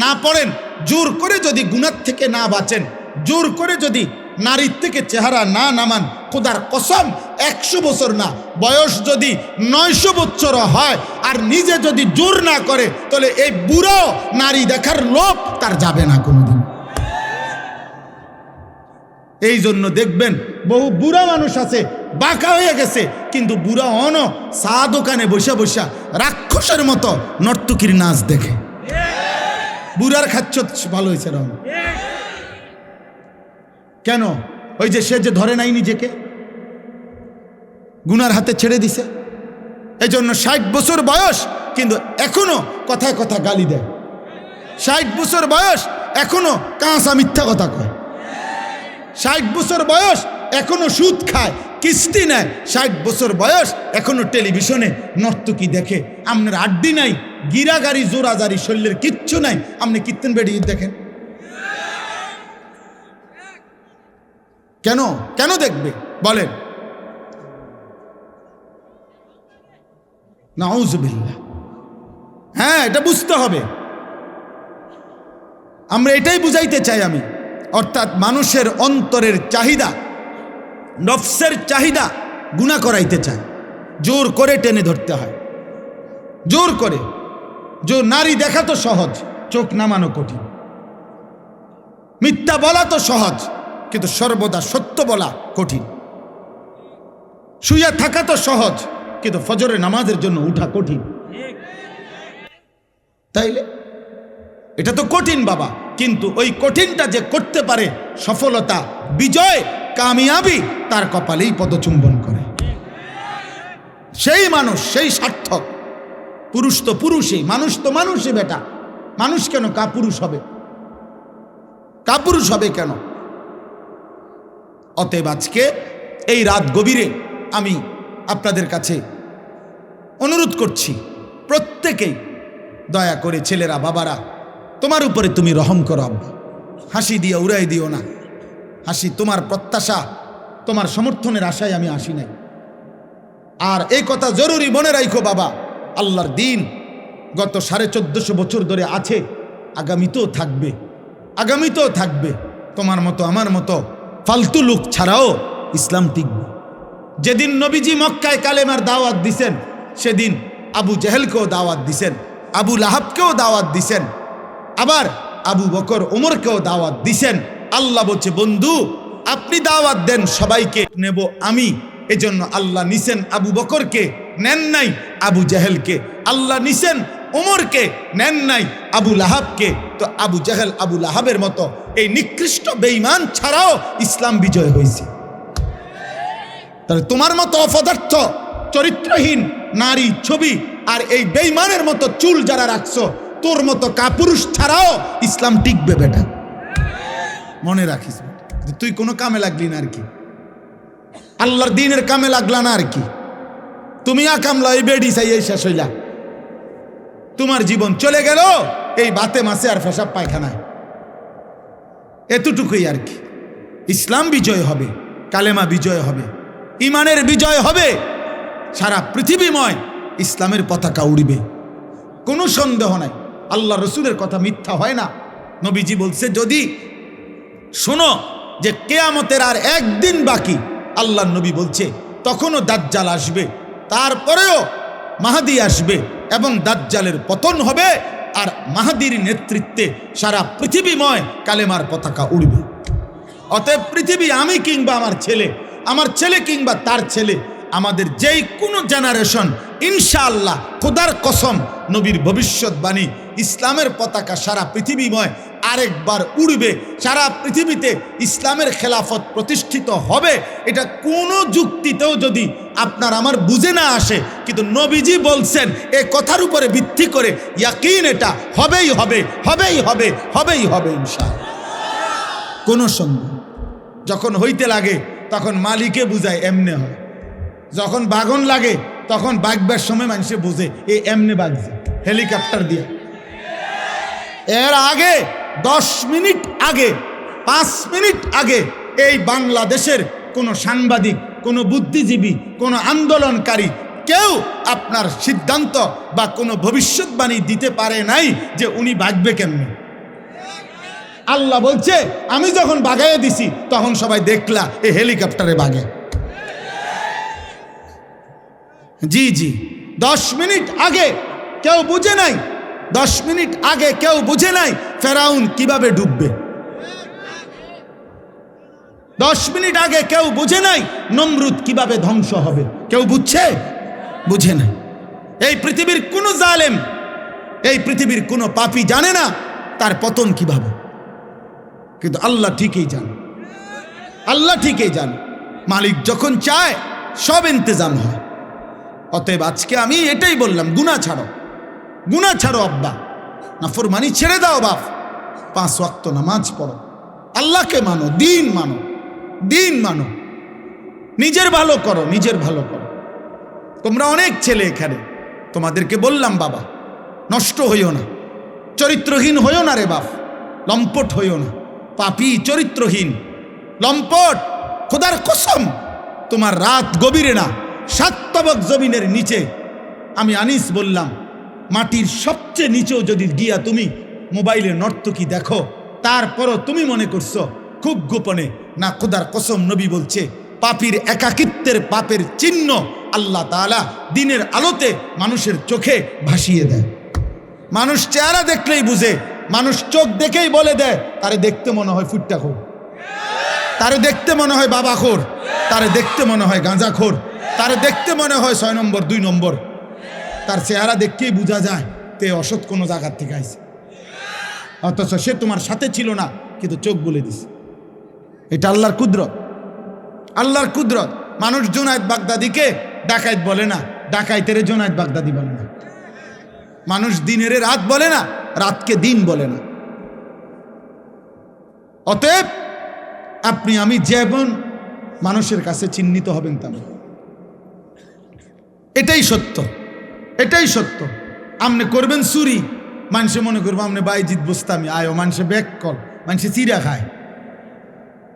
না পড়েন, জোর করে যদি গুনাহ থেকে না বাঁচেন, জোর করে যদি নারীর থেকে চেহারা না নামান, খোদার কসম 100 বছর না, বয়স যদি 900 বছর হয় আর নিজে যদি জোর না করে, তাহলে এই বুড়ো নারী দেখার লোভ তার যাবে না কোনোদিন। এই জন্য দেখবেন বহু বুড়া মানুষ আছে, বাঁকা হয়ে গেছে, কিন্তু বুড়া চা দোকানে বসে বসে রাক্ষসের মতো নর্তকীর নাচ দেখে। বুড়ার খাচ্ছ ভালো হয়েছে রং কেন? ওই যে সে যে ধরে নাই নিজেকে, গুনার হাতে ছেড়ে দিছে। এই জন্য 60 বছর বয়স কিন্তু এখনো কথায় কথা গালি দেয়। 60 বছর বয়স এখনো কাঁচা মিথ্যা কথা কয়। 60 বছর বয়স এখনো সুদ খায়, কিস্তি নেয়। 60 বছর বয়স এখনো টেলিভিশনে নর্তকী দেখে। আপনার আড্ডি নাই, গিরাগাড়ি জোরাজারি, শরীরের কিচ্ছু নাই, আপনি কীর্তন বেরিয়ে দেখেন কেন? কেন দেখবে বলেন? নাউজুবিল্লাহ। হ্যাঁ, এটা বুঝতে হবে। আমরা এটাই বুঝাইতে চাই আমি, অর্থাৎ মানুষের অন্তরের চাহিদা, নফসের চাহিদা গুনাহ করাইতে চায়, জোর করে টেনে ধরতে হয়, জোর করে। যে নারী দেখা তো সহজ, চোখ নামানো কঠিন। মিথ্যা বলা তো সহজ, কিন্তু সর্বদা সত্য বলা কঠিন। শুইয়া থাকা তো সহজ, কিন্তু ফজরের নামাজের জন্য উঠা কঠিন। তাইলে এটা তো কঠিন বাবা। কিন্তু ওই কঠিনটা যে করতে পারে, সফলতা, বিজয়, কামিয়াবি তার কপালেই পদচুম্বন করে। সেই মানুষ, সেই সার্থক। পুরুষ তো পুরুষই, মানুষ তো মানুষই বেটা। মানুষ কেন কাপুরুষ হবে? কাপুরুষ হবে কেন? অতএব আজকে এই রাত গভীরে আমি আপনাদের কাছে অনুরোধ করছি, প্রত্যেকেই দয়া করে, ছেলেরা, বাবারা, তোমার উপরে তুমি রহম করো আব্বা। হাসি দিয়ে উড়াই দিও না। হাসি তোমার প্রত্যাশা, তোমার সমর্থনের আশায় আমি আসি নাই। আর এই কথা জরুরি মনে রাখো বাবা, আল্লাহর দিন গত 1450 বছর ধরে আছে, আগামীতেও থাকবে, আগামীতেও থাকবে। তোমার মতো আমার মতো ফালতু লোক ছাড়াও ইসলাম টিকবে। যেদিন নবীজি মক্কায় কালেমার দাওয়াত দিছেন, সেদিন আবু জেহেলকেও দাওয়াত দিছেন, আবু লাহাবকেও দাওয়াত দিছেন, আবার আবু বকর ওমরকেও দাওয়াত দিছেন। আল্লাহ বলছে, বন্ধু আপনি দাওয়াত দেন, সবাইকে নেব আমি। এজন্য আল্লাহ নিছেন আবু বকরকে, নেন নাই আবু জেহেলকে। আল্লাহ নিছেন ওমরকে, নেন নাই আবু লাহাবকে। তো আবু জেহেল, আবু লাহাবের মতো এই নিকৃষ্ট বেঈমান ছাড়াও ইসলাম বিজয় হয়েছে। তাহলে তোমার মতো অপদার্থ, চরিত্রহীন নারী ছবি আর এই বেঈমানের মতো চুল যারা রাখছো, তোর মতো কাপুরুষ ছাড়াও ইসলাম টিকবে বেটা। মনে রাখিস, তুই কোনো কামে লাগলি না আর কি, আল্লাহর দ্বীনের কামে লাগলা না আর কি। তুমি কামলা এই বেডি চাই এই শেষ হইলা, তোমার জীবন চলে গেল এই বাতে মাসে আর পেশাব পায়খানায়। এতটুকুই আর কি। ইসলাম বিজয় হবে, কালেমা বিজয় হবে, ইমানের বিজয় হবে, সারা পৃথিবীময় ইসলামের পতাকা উড়বে, কোনো সন্দেহ নাই। আল্লাহ রসুলের কথা মিথ্যা হয় না। নবীজি বলছে, যদি শোনো যে কেয়ামতের আর একদিন বাকি, আল্লাহ নবী বলছে তখনও দাজ্জাল আসবে, তারপরেও মাহাদি আসবে এবং দাজ্জালের পতন হবে, আর মাহাদির নেতৃত্বে সারা পৃথিবীময় কালেমার পতাকা উড়বে। অতএব পৃথিবী, আমি কিংবা আমার ছেলে কিংবা তার ছেলে, আমাদের যেই কোনো জেনারেশন, ইনশাআল্লাহ খোদার কসম, নবীর ভবিষ্যৎবাণী, ইসলামের পতাকা সারা পৃথিবীময় আরেকবার উড়বে। সারা পৃথিবীতে ইসলামের খেলাফত প্রতিষ্ঠিত হবে। এটা কোনো যুক্তিতেও যদি আপনার আমার বুঝে না আসে, কিন্তু নবীজি বলছেন, এই কথার উপরে ভিত্তি করে ইয়াকিন, এটা হবেই হবে, হবেই হবে, হবেই হবে ইনশাআল্লাহ, কোনো সন্দেহ। যখন হইতে লাগে তখন মালিকে বুঝায় এমনে হয়, যখন বাগন লাগে তখন বাগবার সময় মানুষে বুঝে এ এমনে বাগছে হেলিকপ্টার দিয়ে। এর আগে 10 মিনিট আগে, 5 মিনিট আগে এই বাংলাদেশের কোনো সাংবাদিক, কোনো বুদ্ধিজীবী, কোনো আন্দোলনকারী কেউ আপনার সিদ্ধান্ত বা কোনো ভবিষ্যৎবাণী দিতে পারে নাই যে উনি বাগবে কেমনে। আল্লাহ বলছে, আমি যখন বাগাইয়ে দিছি তখন সবাই দেখলা এই হেলিকপ্টারে বাগে। জি জি, 10 মিনিট আগে কেউ বুঝে নাই, 10 মিনিট আগে কেউ বুঝে নাই ফেরাউন কিভাবে ডুববে। 10 মিনিট আগে কেউ বুঝে নাই নমরুদ কিভাবে ধ্বংস হবে। কেউ বুঝছে? বুঝে না। এই পৃথিবীর কোনো জালেম, এই পৃথিবীর কোনো পাপী জানে না তার পতন কিভাবে, কিন্তু আল্লাহ ঠিকই জানে। আল্লাহ ঠিকই জানে। মালিক যখন চায় সব ইন্তজাম হয়। অতএব আজকে আমি এটাই বললাম, গুনাহ ছাড়ো, গুনাহ ছাড়ো আব্বা, নাফরমানি ছেড়ে দাও বাপ, 5 ওয়াক্ত নামাজ পড়ো, আল্লাহকে মানো, দিন মানো, দিন মানো, নিজের ভালো করো, নিজের ভালো করো। তোমরা অনেক ছেলে এখানে, তোমাদেরকে বললাম বাবা, নষ্ট হইও না, চরিত্রহীন হইও না রে বাপ, লম্পট হইও না, পাপী, চরিত্রহীন, লম্পট। খোদার কসম, তোমার রাত গভীরে না, 7 তবক জমিনের নিচে, আমি আনিস বললাম, মাটির সবচেয়ে নিচেও যদি গিয়া তুমি মোবাইলে নর্তকী দেখো, তারপরও তুমি মনে করছো খুব গোপনে, না, খোদার কসম নবী বলছে, পাপীর একাকিত্বের পাপের চিহ্ন আল্লাহ তাআলা দিনের আলোতে মানুষের চোখে ভাসিয়ে দেয়। মানুষ চেহারা দেখলেই বুঝে, মানুষ চোখ দেখেই বলে দেয়, তারে দেখতে মনে হয় ফুট্টাখোর, তারে দেখতে মনে হয় বাবাখোর, তারে দেখতে মনে হয় গাঁজাখোর, তারে দেখতে মনে হয় 6 নম্বর 2 নম্বর। তার চেহারা দেখতেই বোঝা যায় তে অসৎ কোনো জায়গার থেকে আইছে। অথচ সে তোমার সাথে ছিল না, কিন্তু চোখ বলে দিছে। এটা আল্লাহর কুদরত, আল্লাহর কুদরত। মানুষ জুনায়েদ বাগদাদিকে ডাকাইত বলে না, ডাকাইতেরে জুনায়েদ বাগদাদি বলে না। মানুষ দিনের রাত বলে না, রাতকে দিন বলে না। অতএব আপনি আমি যেমন মানুষের কাছে চিহ্নিত হবেন তেমন। এটাই সত্য, এটাই সত্য। আপনি করবেন চুরি, মানুষে মনে করবো আপনি বাইজিৎ বুস্তামি আয়ো, মানুষে ব্যাগ কল, মানুষে চিড়া খায়,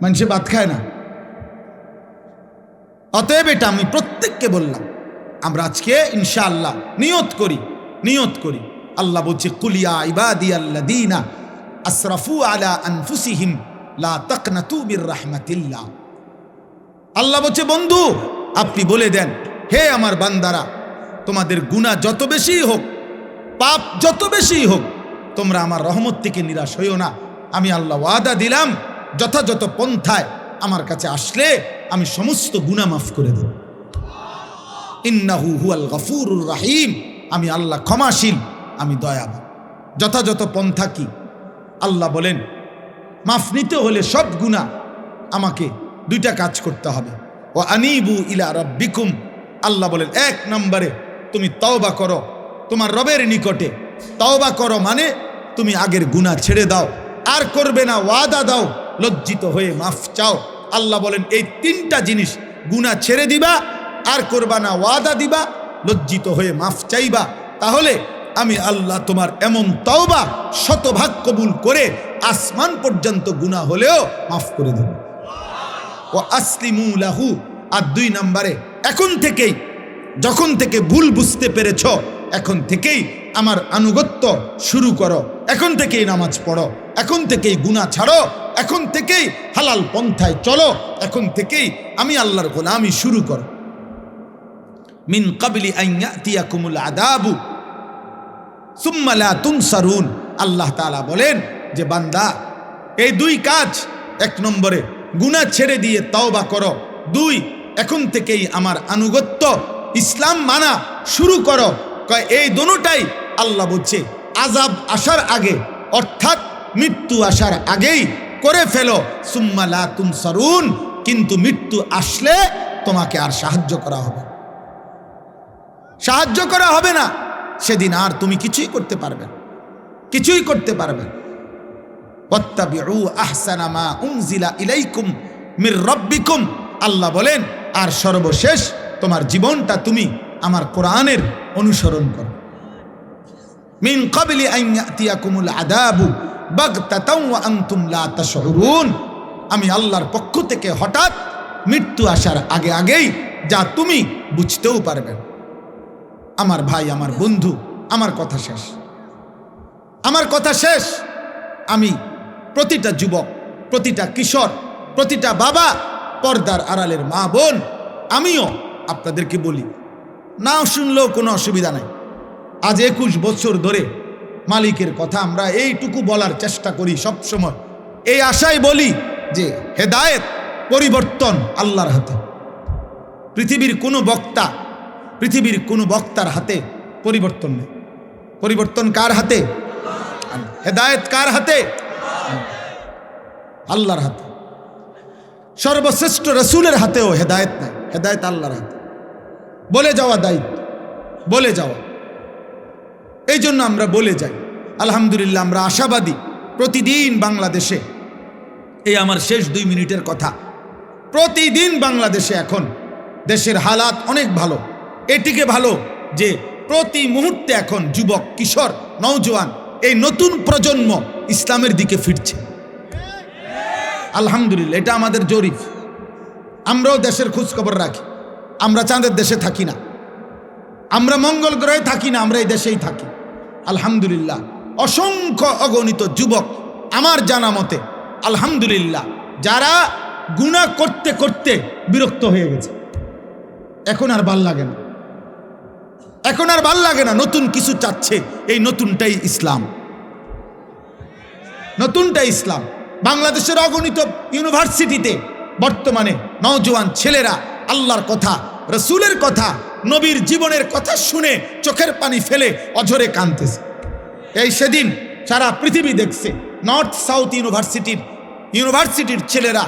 মানুষে ভাত খায় না। অতএব এটা আমি প্রত্যেককে বললাম, আমরা আজকে ইনশাআল্লাহ নিয়ত করি। আল্লাহ বলছে কুলিয়া ইবাদিয়াল্লাযীনা আসরাফু আলা আনফুসিহিম লা তাকনাতু মির রাহমাতিল্লাহ। আল্লাহ বলছে বন্ধু আপনি বলে দেন, হে আমার বান্দারা, তোমাদের গুনাহ যত বেশি হোক, পাপ যত বেশি হোক, তোমরা আমার রহমত থেকে নিরাশ হইও না। আমি আল্লাহ ওয়াদা দিলাম, যথাযথ পন্থায় আমার কাছে আসলে আমি সমস্ত গুনাহ মাফ করে দেব। ইন্নাহু হুয়াল গফুরুর রাহিম, আমি আল্লাহ ক্ষমাশীল, আমি দয়াবান। যথাযথ পন্থা কি? আল্লাহ বলেন মাফ নিতে হলে সব গুনাহ আমাকে দুইটা কাজ করতে হবে। ও আনিবু ইলা রাব্বিকুম, আল্লাহ বলেন 1 নম্বরে তুমি তওবা করো তোমার রবের নিকটে। তওবা করো মানে তুমি আগের গুনাহ ছেড়ে দাও, আর করবে না, ওয়াদা দাও, লজ্জিত হয়ে মাফ চাও। আল্লাহ বলেন এই 3টা জিনিস, গুনাহ ছেড়ে দিবা, আর করবা না, ওয়াদা দিবা, লজ্জিত হয়ে মাফ চাইবা, তাহলে আমি আল্লাহ তোমার এমন তওবা শতভাগ কবুল করে আসমান পর্যন্ত গুনাহ হলেও মাফ করে দেব। ও আসলিমু লাহু, আর 2 নম্বরে এখন থেকেই, যখন থেকে ভুল বুঝতে পেরেছ, এখন থেকেই আমার আনুগত্য শুরু করো, এখন থেকেই নামাজ পড়ো, এখন থেকেই গুনাহ ছাড়ো, এখন থেকেই হালাল পন্থায় চলো, এখন থেকেই আমি আল্লাহর গোলামি শুরু করো। মিন ক্বাবলি আন ইয়াতিয়াকুমুল আযাবু সুম্মা লা তুনসারুন, আল্লাহ তাআলা বলেন যে বান্দা এই 2 কাজ, 1 নম্বরে গুনাহ ছেড়ে দিয়ে তওবা করো, 2 এখন থেকেই আমার আনুগত্য ইসলাম মানা শুরু করো। এই দুটোটাই আল্লাহ বলছে আযাব আসার আগে, অর্থাৎ মৃত্যু আসার আগেই করে ফেলো। সুম্মা লা তুনসারুন, কিন্তু মৃত্যু আসলে তোমাকে আর সাহায্য করা হবে না, সেদিন আর তুমি কিছুই করতে পারবে না, কিছুই করতে পারবে না। ওয়াত্তাবিউ আহসানা মা উনজিলা ইলাইকুম মির রাব্বিকুম, আল্লাহ বলেন আর সর্বশেষ তোমার জীবনটা তুমি আমার কোরআনের অনুসরণ করো। মিন ক্বাবলি আন ইয়াতিয়াকুমুল আযাবু বাগতাতাও ওয়া আনতুম লা তাশউরুন, আমি আল্লাহর পক্ষ থেকে হঠাৎ মৃত্যু আসার আগেই যা তুমি বুঝতেও পারবে। আমার ভাই, আমার বন্ধু, আমার কথা শেষ, আমার কথা শেষ। আমি প্রতিটা যুবক, প্রতিটা কিশোর, প্রতিটা বাবা, পর্দার আড়ালের মা বোন, আমিও আপনাদেরকে বলি, না শুনলেও কোনো অসুবিধা নাই। আজ 21 বছর ধরে মালিকের কথা আমরা এইটুকু বলার চেষ্টা করি সবসময়, এই আশায় বলি যে হেদায়েত, পরিবর্তন আল্লাহর হাতে। পৃথিবীর কোনো বক্তার হাতে পরিবর্তন নেই। পরিবর্তন কার হাতে? হেদায়েত কার হাতে? আল্লাহর হাতে। সর্বশ্রেষ্ঠ রাসূলের হাতেও হেদায়েত নাই, হেদায়েত আল্লাহর হাতে। বলে যাওয়া দায়িত্ব, বলে যাওয়া। এই জন্য আমরা বলে যাই, আলহামদুলিল্লাহ আমরা আশাবাদী। প্রতিদিন বাংলাদেশে, এই আমার শেষ 2 মিনিটের কথা, প্রতিদিন বাংলাদেশে এখন দেশের হালাত অনেক ভালো। এটিকে ভালো যে প্রতি মুহূর্তে এখন যুবক, কিশোর, নওজোয়ান, এই নতুন প্রজন্ম ইসলামের দিকে ফিরছে। আলহামদুলিল্লাহ, এটা আমাদের জরিপ। আমরাও দেশের খোঁজ খবর রাখি। আমরা চাঁদের দেশে থাকি না, আমরা মঙ্গল গ্রহে থাকি না, আমরা এই দেশেই থাকি। আলহামদুলিল্লাহ, অসংখ্য অগণিত যুবক আমার জানা মতে, আলহামদুলিল্লাহ, যারা গুনাহ করতে করতে বিরক্ত হয়ে গেছে, এখন আর ভাল লাগে না, এখন আর ভাল লাগে না, নতুন কিছু চাচ্ছে। এই নতুনটাই ইসলাম, নতুনটাই ইসলাম। বাংলাদেশের অগণিত ইউনিভার্সিটিতে বর্তমানে নওজোয়ান ছেলেরা আল্লাহর কথা, রসুলের কথা, নবীর জীবনের কথা শুনে চোখের পানি ফেলে অঝরে কাঁদতেছে। এই সেদিন সারা পৃথিবী দেখছে। নর্থ সাউথ ইউনিভার্সিটির ছেলেরা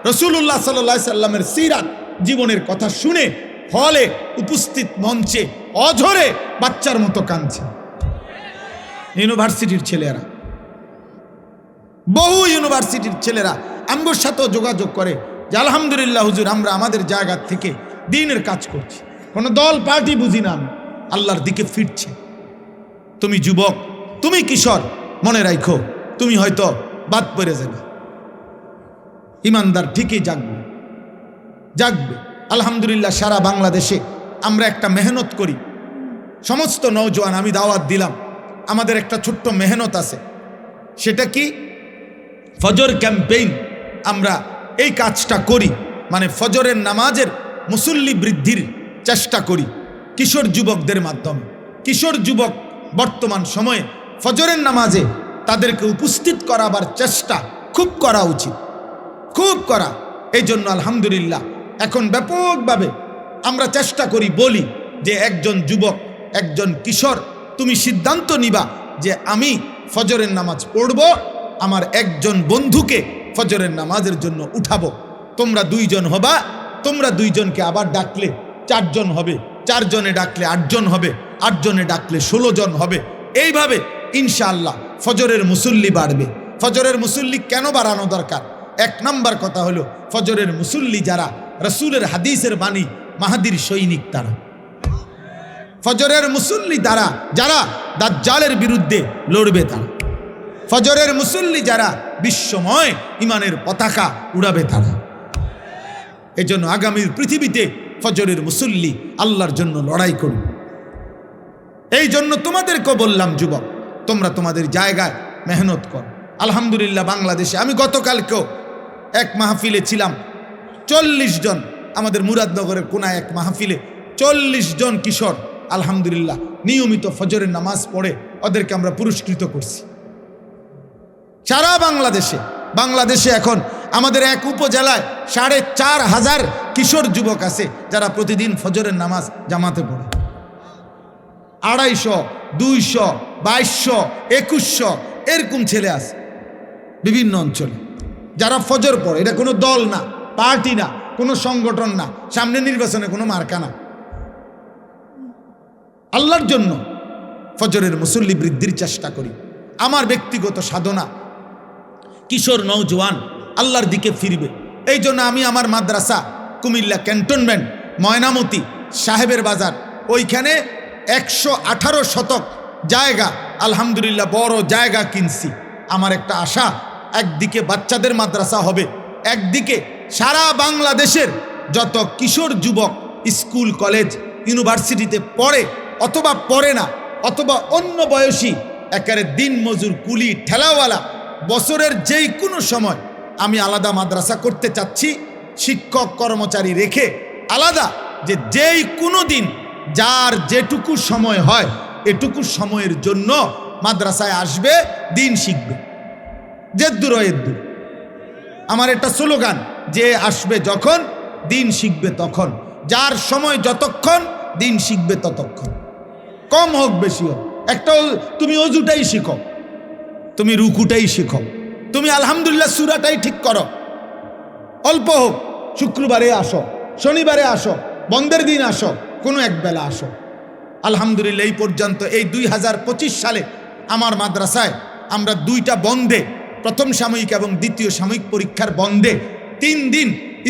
রাসূলুল্লাহ সাল্লাল্লাহু আলাইহি সাল্লামের সিরাত জীবনের কথা শুনে হলে উপস্থিত মঞ্চে অঝরে বাচ্চার মতো কাঁদছে। ইউনিভার্সিটির ছেলেরা, বহু ইউনিভার্সিটির ছেলেরা আমগোর সাথেও যোগাযোগ করে যে আলহামদুলিল্লাহ হুজুর, আমরা আমাদের জায়গা থেকে দ্বীনের কাজ করছি, কোনো দল পার্টি বুঝি না, আমি আল্লাহর দিকে ফিরছে। তুমি যুবক, তুমি কিশোর, মনে রাখো তুমি হয়তো বাদ পড়ে যাবে। ইমানদার ঠিকই জাগবে। আলহামদুলিল্লাহ সারা বাংলাদেশে আমরা একটা মেহনত করি। সমস্ত নওজোয়ান আমি দাওয়াত দিলাম, আমাদের একটা ছোট্ট মেহনত আছে। সেটা কি? ফজর ক্যাম্পেইন। আমরা এই কাজটা করি, মানে ফজরের নামাজের মুসল্লি বৃদ্ধির চেষ্টা করি কিশোর যুবকদের মাধ্যমে। কিশোর যুবক বর্তমান সময়ে ফজরের নামাজে তাদেরকে উপস্থিত করাবার চেষ্টা খুব করা উচিত, খুব করা। এই জন্য আলহামদুলিল্লাহ এখন ব্যাপকভাবে আমরা চেষ্টা করি, বলি যে একজন যুবক, একজন কিশোর, তুমি সিদ্ধান্ত নিবা যে আমি ফজরের নামাজ পড়ব, আমার একজন বন্ধুকে ফজরের নামাজের জন্য উঠাবো। তোমরা 2 জন হবা, তোমরা 2 জনকে আবার ডাকলে 4 জন হবে, 4 জনে ডাকলে 8 জন হবে, 8 জনে ডাকলে 16 জন হবে। এইভাবে ইনশাআল্লাহ ফজরের মুসল্লি বাড়বে। ফজরের মুসল্লি কেন বাড়ানো দরকার? 1 নাম্বার কথা হলো, ফজরের মুসল্লি যারা রাসূলের হাদিসের বাণী মাহাদির সৈনিক, তারা ফজরের মুসল্লি দ্বারা যারা দাজ্জালের বিরুদ্ধে লড়বে, তারা ফজরের মুসল্লি যারা বিশ্বময় ইমানের পতাকা উড়াবে, তারা। এই জন্য আগামীর পৃথিবীতে ফজরের মুসল্লি আল্লাহর জন্য লড়াই করবে। এই জন্য তোমাদেরকে বললাম, যুবক তোমরা তোমাদের জায়গায় মেহনত কর। আলহামদুলিল্লাহ বাংলাদেশে আমি গতকালকেও এক মাহফিলে ছিলাম, 40 জন, আমাদের মুরাদনগরের কোনায় এক মাহফিলে 40 জন কিশোর আলহামদুলিল্লাহ নিয়মিত ফজরের নামাজ পড়ে ওদেরকে আমরা পুরস্কৃত করছি। সারা বাংলাদেশে এখন আমাদের এক উপজেলায় 4,500 কিশোর যুবক আছে যারা প্রতিদিন ফজরের নামাজ জামাতে পড়ে। 250, 200, 2200, 2100 এরকম ছেলে আছে বিভিন্ন অঞ্চলে যারা ফজর পড়ে। এটা কোনো দল না, পার্টি না, কোনো সংগঠন না, সামনে নির্বাচনে কোনো মার্কা না। আল্লাহর জন্য ফজরের মুসল্লি বৃদ্ধির চেষ্টা করি। আমার ব্যক্তিগত সাধনা, কিশোর নওজোয়ান আল্লাহর দিকে ফিরবে। এই জন্য আমি আমার মাদ্রাসা কুমিল্লা ক্যান্টনমেন্ট ময়নামতি সাহেবের বাজার, ওইখানে 118 শতক জায়গা আলহামদুলিল্লাহ বড় জায়গা কিনছি। আমার একটা আশা, একদিকে বাচ্চাদের মাদ্রাসা হবে, একদিকে সারা বাংলাদেশের যত কিশোর যুবক স্কুল কলেজ ইউনিভার্সিটিতে পড়ে অথবা পড়ে না, অথবা অন্য বয়সী একেবারে দিন মজুর কুলি ঠেলাওয়ালা, বছরের যেই কোনো সময় আমি আলাদা মাদ্রাসা করতে চাচ্ছি, শিক্ষক কর্মচারী রেখে আলাদা, যে যেই কোনো দিন যার যেটুকু সময় হয় এটুকু সময়ের জন্য মাদ্রাসায় আসবে, দিন শিখবে। জেদ্দুর এদ্দুর আমার একটা স্লোগান, যে আসবে যখন দিন শিখবে তখন, যার সময় যতক্ষণ দিন শিখবে ততক্ষণ, কম হোক বেশি হোক। একটা তুমি অজুটাই শিখো, তুমি রুকুটাই শিখো, তুমি আলহামদুলিল্লাহ সূরাটাই ঠিক করো, অল্প হোক। শুক্রবারে আসো, শনিবারে আসো, বন্ধের দিন আসো, কোনো এক বেলা আসো। আলহামদুলিল্লাহ এই পর্যন্ত এই 2025 সালে আমার মাদ্রাসায় আমরা 2টা বন্ধে, প্রথম সাময়িক এবং দ্বিতীয় সাময়িক পরীক্ষার বন্ধে 3 দিন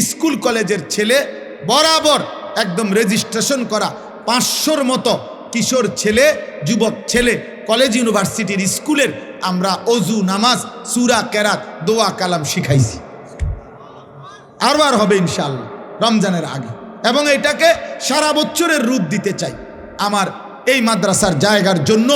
স্কুল কলেজের ছেলে বরাবর একদম রেজিস্ট্রেশন করা 500-র মতো কিশোর ছেলে, যুবক ছেলে, কলেজ ইউনিভার্সিটির স্কুলের আমরা অজু, নামাজ, সূরা, কেরাত, দোয়া, কালাম শিখাইছি। আরবার হবে ইনশাআল্লাহ রমজানের আগে, এবং এটাকে সারা বছরের রূপ দিতে চাই। আমার এই মাদ্রাসার জায়গার জন্য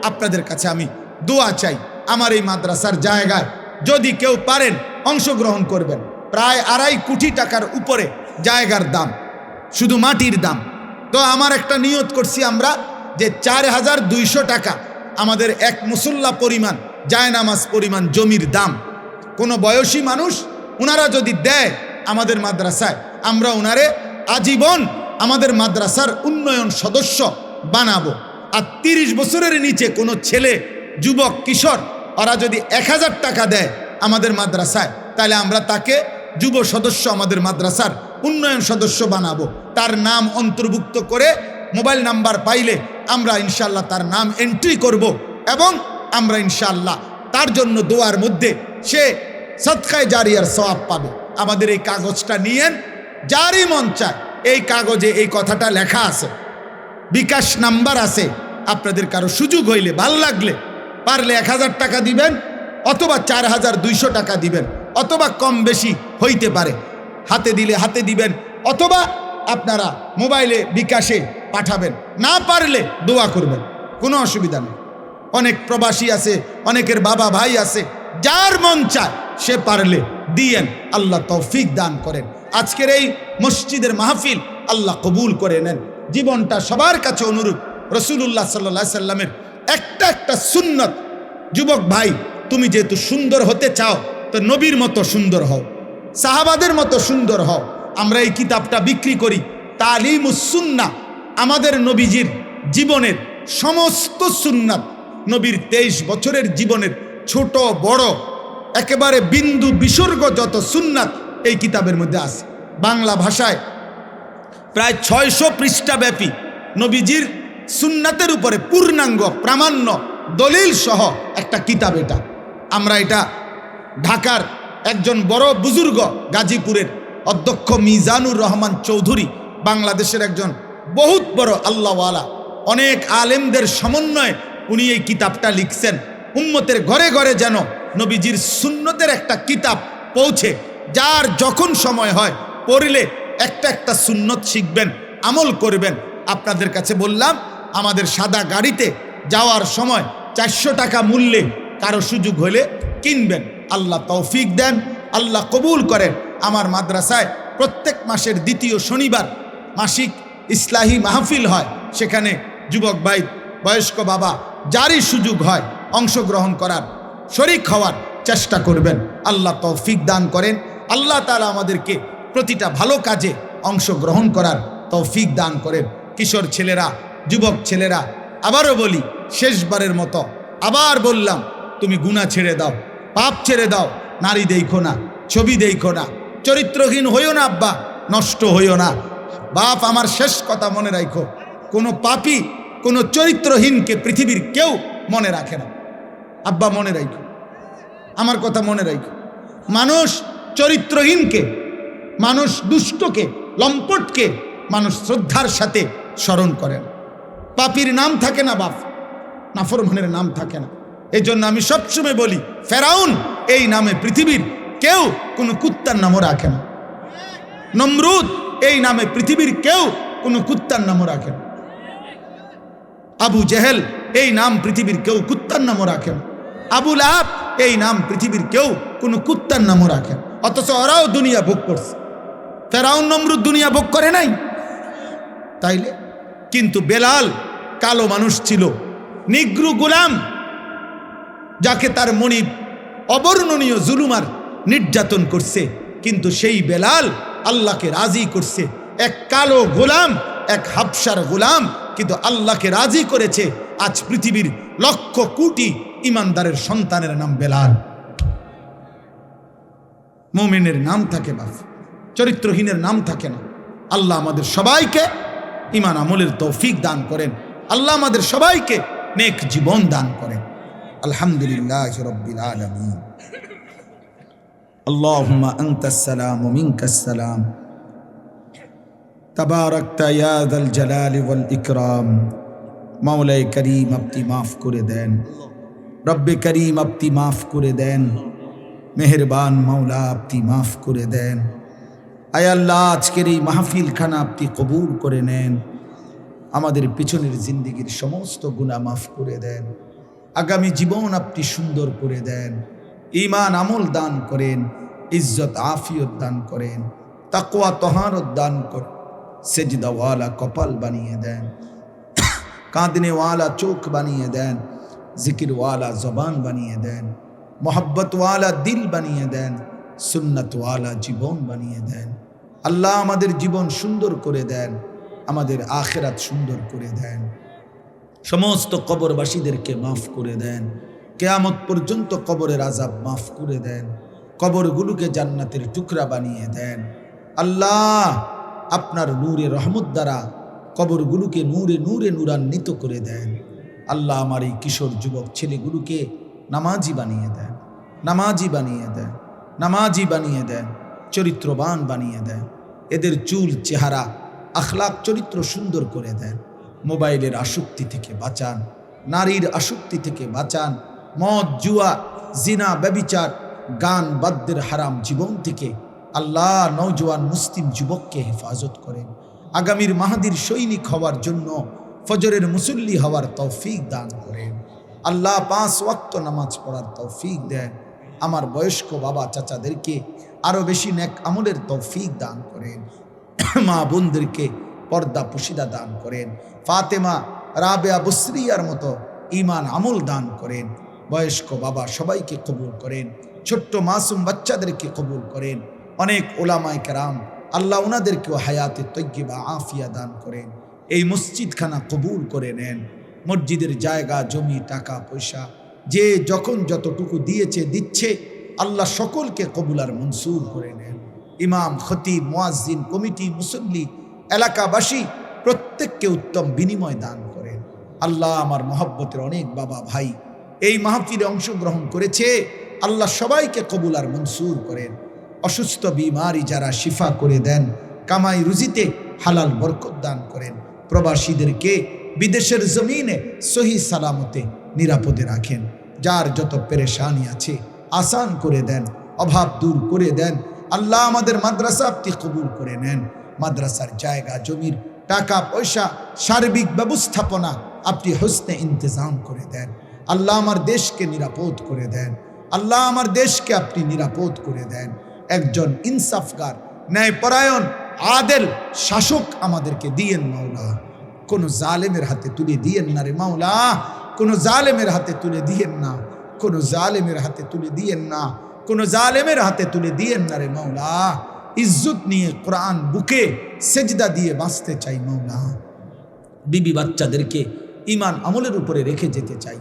আপনাদের কাছে আমি দোয়া চাই। আমার এই মাদ্রাসার জায়গায় যদি কেউ পারেন অংশগ্রহণ করবেন। প্রায় 2.5 কোটি টাকার উপরে জায়গার দাম, শুধু মাটির দাম। তো আমার একটা নিয়ত করছি আমরা, যে 4,200 টাকা আমাদের এক মুসল্লা পরিমাণ, জায়নামাজ পরিমাণ জমির দাম। কোনো বয়সী মানুষ ওনারা যদি দেয় আমাদের মাদ্রাসায়, আমরা ওনারে আজীবন আমাদের মাদ্রাসার উন্নয়ন সদস্য বানাবো। আর 30 বছরের নিচে কোনো ছেলে, যুবক, কিশোর ওরা যদি 1000 টাকা দেয় আমাদের মাদ্রাসায়, তাহলে আমরা তাকে যুব সদস্য আমাদের মাদ্রাসার উন্নয়ন সদস্য বানাবো। তার নাম অন্তর্ভুক্ত করে মোবাইল নাম্বার পাইলে আমরা ইনশাআল্লাহ তার নাম এন্ট্রি করব এবং আমরা ইনশাআল্লাহ তার জন্য দোয়ার মধ্যে সে সদকায়ে জারিয়ার সওয়াব পাবে। আমাদের এই কাগজটা নিয়েন, যারই মন চায় এই কাগজে এই কথাটা লেখা আছে, বিকাশ নাম্বার আছে। আপনাদের কারো সুযোগ হইলে, ভাল লাগলে, পারলে 1000 টাকা দিবেন, অথবা 4200 টাকা দিবেন, অথবা কম বেশি হইতে পারে, হাতে দিলে হাতে দিবেন, অথবা আপনারা মোবাইলে বিকাশে পাঠাবেন। না পারলে দোয়া করবেন, কোনো অসুবিধা নেই। অনেক প্রবাসী আছে, অনেকের বাবা ভাই আছে, যার মন চায় সে পারলে দিয়েন। আল্লাহ তৌফিক দান করেন। আজকের এই মসজিদের মাহফিল আল্লাহ কবুল করে নেন। জীবনটা সবার কাছে অনুরোধ, রাসূলুল্লাহ সাল্লাল্লাহু আলাইহি সাল্লামের একটা সুন্নত। যুবক ভাই, তুমি যেহেতু সুন্দর হতে চাও, তো নবীর মতো সুন্দর হও, সাহাবাদের মতো সুন্দর হও। আমরা এই কিতাবটা বিক্রি করি, তালিমুস সুন্নাহ, আমাদের নবীজির জীবনের সমস্ত সুন্নাত, নবীর 23 বছরের জীবনের ছোট বড় একেবারে বিন্দু বিসর্গ যত সুন্নাত এই কিতাবের মধ্যে আছে। বাংলা ভাষায় প্রায় 600 পৃষ্ঠা ব্যাপী নবীজির সুন্নাতের উপরে পূর্ণাঙ্গ প্রামাণ্য দলিল সহ একটা কিতাব এটা। আমরা এটা ঢাকার একজন বড় বুজুর্গ, গাজীপুরের অধ্যক্ষ মিজানুর রহমান চৌধুরী, বাংলাদেশের একজন বহুত বড় আল্লাহওয়ালা, অনেক আলেমদের সমন্বয়ে উনি এই কিতাবটা লিখছেন। উম্মতের ঘরে ঘরে যেন নবীজির সুন্নতের একটা কিতাব পৌঁছে, যার যখন সময় হয় পড়লে একটা সুন্নত শিখবেন, আমল করবেন। আপনাদের কাছে বললাম, আমাদের সাদা গাড়িতে যাওয়ার সময় 400 টাকা মূল্যে কারো সুযোগ হলে কিনবেন। আল্লাহ তৌফিক দেন, আল্লাহ কবুল করেন। আমার মাদ্রাসায় প্রত্যেক মাসের 2য় শনিবার মাসিক ইসলাহি মাহফিল হয়। সেখানে যুবক ভাই, বয়স্ক বাবা, যারই সুযোগ হয় অংশগ্রহণ করার, শরীক হওয়ার চেষ্টা করবেন। আল্লাহ তৌফিক দান করেন। আল্লাহ তাআলা আমাদেরকে প্রতিটা ভালো কাজে অংশগ্রহণ করার তৌফিক দান করেন। কিশোর ছেলেরা, যুবক ছেলেরা, আবারও বলি, শেষবারের মতো আবার বললাম, তুমি গুনাহ ছেড়ে দাও, পাপ ছেড়ে দাও, নারী দেখো না, ছবি দেখো না, চরিত্রহীন হইও না আব্বা, নষ্ট হইও না। বাপ, আমার শেষ কথা মনে রাখো, কোনো পাপী, কোনো চরিত্রহীনকে পৃথিবীর কেউ মনে রাখে না। আব্বা মনে রাখো, আমার কথা মনে রাখো। মানুষ চরিত্রহীনকে, মানুষ দুষ্টকে, লম্পটকে মানুষ শ্রদ্ধার সাথে স্মরণ করেন। পাপীর নাম থাকে না বাপ, নাফরমানের নাম থাকে না। এই জন্য আমি সবসময় বলি, ফেরাউন এই নামে পৃথিবীর কেউ কোনো কুত্তার নামও রাখে না। নমরুদ এই নামে পৃথিবীর কেউ কোনো কুত্তার নামও রাখে না। আবু জেহেল এই নাম পৃথিবীর কেউ কুত্তার নামও রাখে না। আবু লাহাব এই নাম পৃথিবীর কেউ কোনো কুত্তার নামও রাখে না। অথচ ওরাও দুনিয়া ভোগ করছে। ফেরাউন নমরুদ দুনিয়া ভোগ করে নাই তাইলে? কিন্তু বেলাল কালো মানুষ ছিল, নিগ্রু গোলাম, যাকে তার মনিব অবর্ণনীয় জুলুমার নির্যাতন করছে, কিন্তু সেই বেলাল আল্লাহকে রাজি করছে। এক কালো গোলাম, এক হাবশার গোলাম, কিন্তু আল্লাহকে রাজি করেছে। আজ পৃথিবীর লক্ষ কোটি ইমানদারের সন্তানের নাম বেলাল। মুমিনের নাম থাকে বাপ, চরিত্রহীনের নাম থাকে না। আল্লাহ আমাদের সবাইকে ঈমান আমলের তৌফিক দান করেন। আল্লাহ আমাদের সবাইকে নেক জীবন দান করেন। আলহামদুলিল্লাহি রাব্বিল আলামিন। আল্লাহুম্মা আনতাস সালাম ওয়া মিনকাস সালাম, তাবারাকতা ইয়া যাল জালালি ওয়াল ইকরাম। মাওলাই করিম, আপনি মাফ করে দেন। রব্বে করিম, আপনি মাফ করে দেন। মেহেরবান মাওলা, আপনি মাফ করে দেন। আয় আল্লাহ, আজকের এই মাহফিল খানা আপনি কবুল করে নেন। আমাদের পিছনের জিন্দেগির সমস্ত গুনাহ মাফ করে দেন। আগামী জীবন আপনি সুন্দর করে দেন। ঈমান আমল দান করেন, ইজ্জত আফিয়ত দান করেন, তাকওয়া তহারত দান করেন। সেজদাওয়ালা কপাল বানিয়ে দেন, কাঁদনেওয়ালা চোখ বানিয়ে দেন, জিকিরওয়ালা জবান বানিয়ে দেন, মোহব্বতওয়ালা দিল বানিয়ে দেন, সুন্নতওয়ালা জীবন বানিয়ে দেন। আল্লাহ আমাদের জীবন সুন্দর করে দেন, আমাদের আখিরাত সুন্দর করে দেন। সমস্ত কবরবাসীদেরকে মাফ করে দেন। কিয়ামত পর্যন্ত কবরের আযাব মাফ করে দেন, কবরগুলোকে জান্নাতের টুকরা বানিয়ে দেন। আল্লাহ আপনার নূরে রহমত দ্বারা কবরগুলোকে নূরে নূরে নূরান্বিত করে দেন। আল্লাহ আমার এই কিশোর যুবক ছেলেগুলোকে নামাজি বানিয়ে দেন, নামাজি বানিয়ে দেন, নামাজি বানিয়ে দেন, চরিত্রবান বানিয়ে দেন। এদের চুল চেহারা আখলাক চরিত্র সুন্দর করে দেন। মোবাইলের আসক্তি থেকে বাঁচান, নারীর আসক্তি থেকে বাঁচান, মদ জুয়া জিনা ব্যভিচার গান বাদ্যের হারাম জীবন থেকে আল্লাহ নওজোয়ান মুসলিম যুবককে হেফাজত করেন। আগামীর মাহাদির সৈনিক হওয়ার জন্য ফজরের মুসল্লি হওয়ার তৌফিক দান করেন। আল্লাহ 5 ওয়াক্ত নামাজ পড়ার তৌফিক দেন। আমার বয়স্ক বাবা চাচাদেরকে আরও বেশি নেক আমলের তৌফিক দান করেন। মা বোনদেরকে পর্দা পুশিদা দান করেন। ফাতেমা রাবেয়া বসরিয়ার মতো ঈমান আমল দান করেন। বয়স্ক বাবা সবাইকে কবুল করেন, ছোট্ট মাসুম বাচ্চাদেরকে কবুল করেন। অনেক ওলামায়ে কেরাম আল্লাহ ওনাদেরকেও হায়াতে তয়্যিবা আফিয়া দান করেন। এই মসজিদখানা কবুল করে নেন। মসজিদের জায়গা জমি টাকা পয়সা যে যখন যতটুকু দিয়েছে দিচ্ছে, আল্লাহ সকলকে কবুল আর মনসুর করে নেন। ইমাম, খতিব, মুয়াজ্জিন, কমিটি, মুসল্লি, এলাকাবাসী প্রত্যেককে উত্তম বিনিময় দান করেন। আল্লাহ আমার মহব্বতের অনেক বাবা ভাই এই মাহফিলে অংশগ্রহণ করেছে, আল্লাহ সবাইকে কবুল আর মনসুর করেন। অসুস্থ বিমারি যারা শিফা করে দেন, কামাই রুজিতে হালাল বরকত দান করেন। প্রবাসীদেরকে বিদেশের জমিনে সহি সালামতে নিরাপদে রাখেন। যার যত পেরেশানি আছে আসান করে দেন, অভাব দূর করে দেন। আল্লাহ আমাদের মাদ্রাসা আপনি কবুল করে নেন। মাদ্রাসার জায়গা জমির টাকা পয়সা সার্বিক ব্যবস্থাপনা আপনি হোসনে ইন্তজাম করে দেন। আল্লাহ আমার দেশকে নিরাপদ করে দেন। আল্লাহ আমার দেশকে আপনি নিরাপদ করে দেন। একজন ইনসাফগার, ন্যায়পরায়ণ, আদেল শাসক আমাদেরকে দিয়েন মাওলা। কোনো জালেমের হাতে তুলে দিয়েন না রে মাওলা, কোনো জালেমের হাতে তুলে দিয়েন না, কোনো জালেমের হাতে তুলে দিয়েন না, কোনো জালেমের হাতে তুলে দিয়েন না রে মাওলা। ইজ্জত নিয়ে কোরআন বুকে সেজদা দিয়ে বাঁচতে চাই মাওলা। বিবি বাচ্চাদেরকে ঈমান আমলের উপরে রেখে যেতে চাই।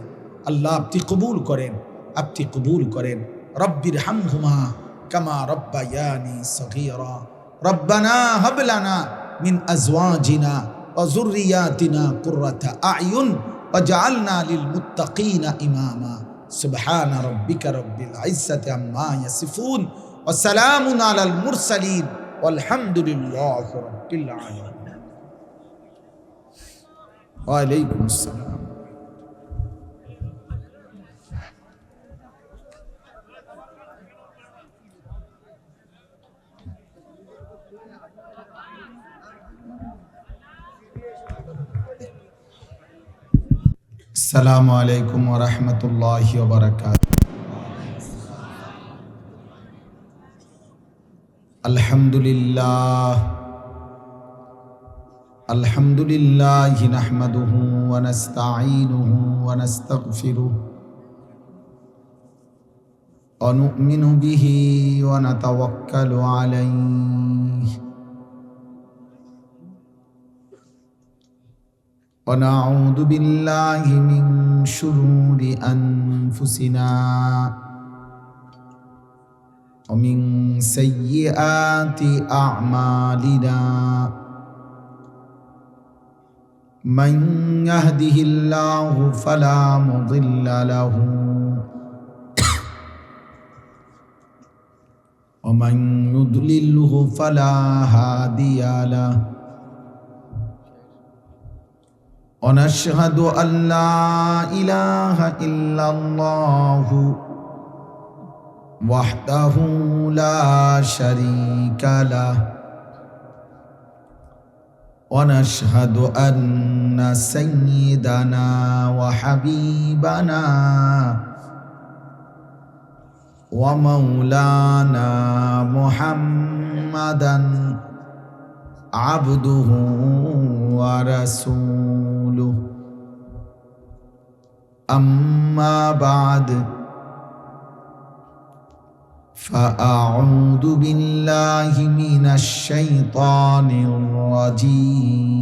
আল্লাহ আপনি কবুল করেন, আপনি কবুল করেন। রব্বির হামহুমা কামা রব্বায়ানি সগীরা। রব্বানা হাব লানা মিন আজওয়াজিনা ওয়া যুররিয়াতিনা কুররাতা আ'য়ুন ওয়াজআলনা লিল মুত্তাকিনা ইমামা। সুবহানা রাব্বিকা রাব্বিল ইজ্জাতি আম্মা ইয়াসিফুন ওয়া সালামুন আলাল মুরসালিন ওয়ালহামদুলিল্লাহি রাব্বিল আলামিন। ওয়া আলাইকুমুস সালাম। আসসালামু আলাইকুম ওয়া রাহমাতুল্লাহি ওয়া বারাকাতুহু। আলহামদুলিল্লাহ আলহামদুলিল্লাহি নাহমাদুহু ওয়া নাস্তাঈনুহু ওয়া নাস্তাগফিরুহু ওয়া নু'মিনু বিহি ওয়া নাতাওয়াক্কালু আলাইহি ونعوذ بالله من شرور أنفسنا ومن سيئات أعمالنا من يهده الله فلا مضل له ومن يضلله فلا هادي له ونشهد أن لا إله إلا الله وحده لا شريك له ونشهد أن سيدنا وحبيبنا ومولانا محمدا عبده ورسوله أما بعد فأعوذ بالله من الشيطان الرجيم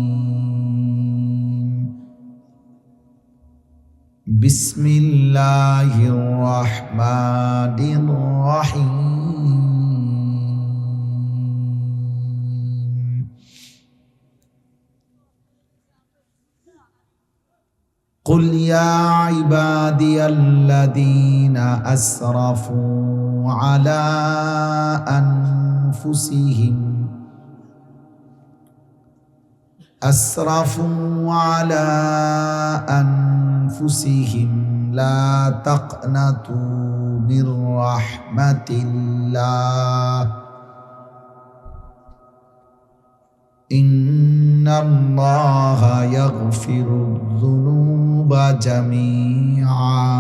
বিসমিল্লাহির রহমানির রহিম। قل يا عبادي الذين أسرفوا على أنفسهم لا تقنطوا من رحمة الله إن الله يغفر الذنوب جميعا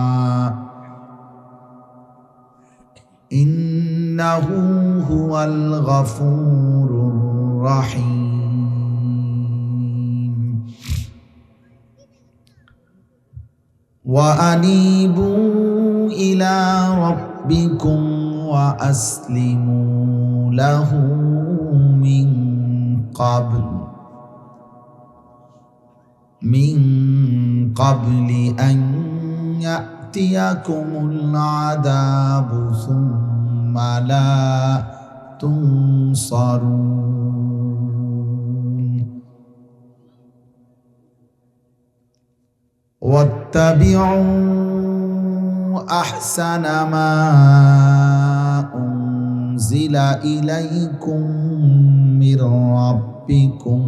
إنه هو الغفور الرحيم وأنيبوا إلى ربكم وأسلموا له من قبل أن يأتيكم العذاب ثم لا تنصرون واتبعوا أحسن ما أنزل إليكم من ربكم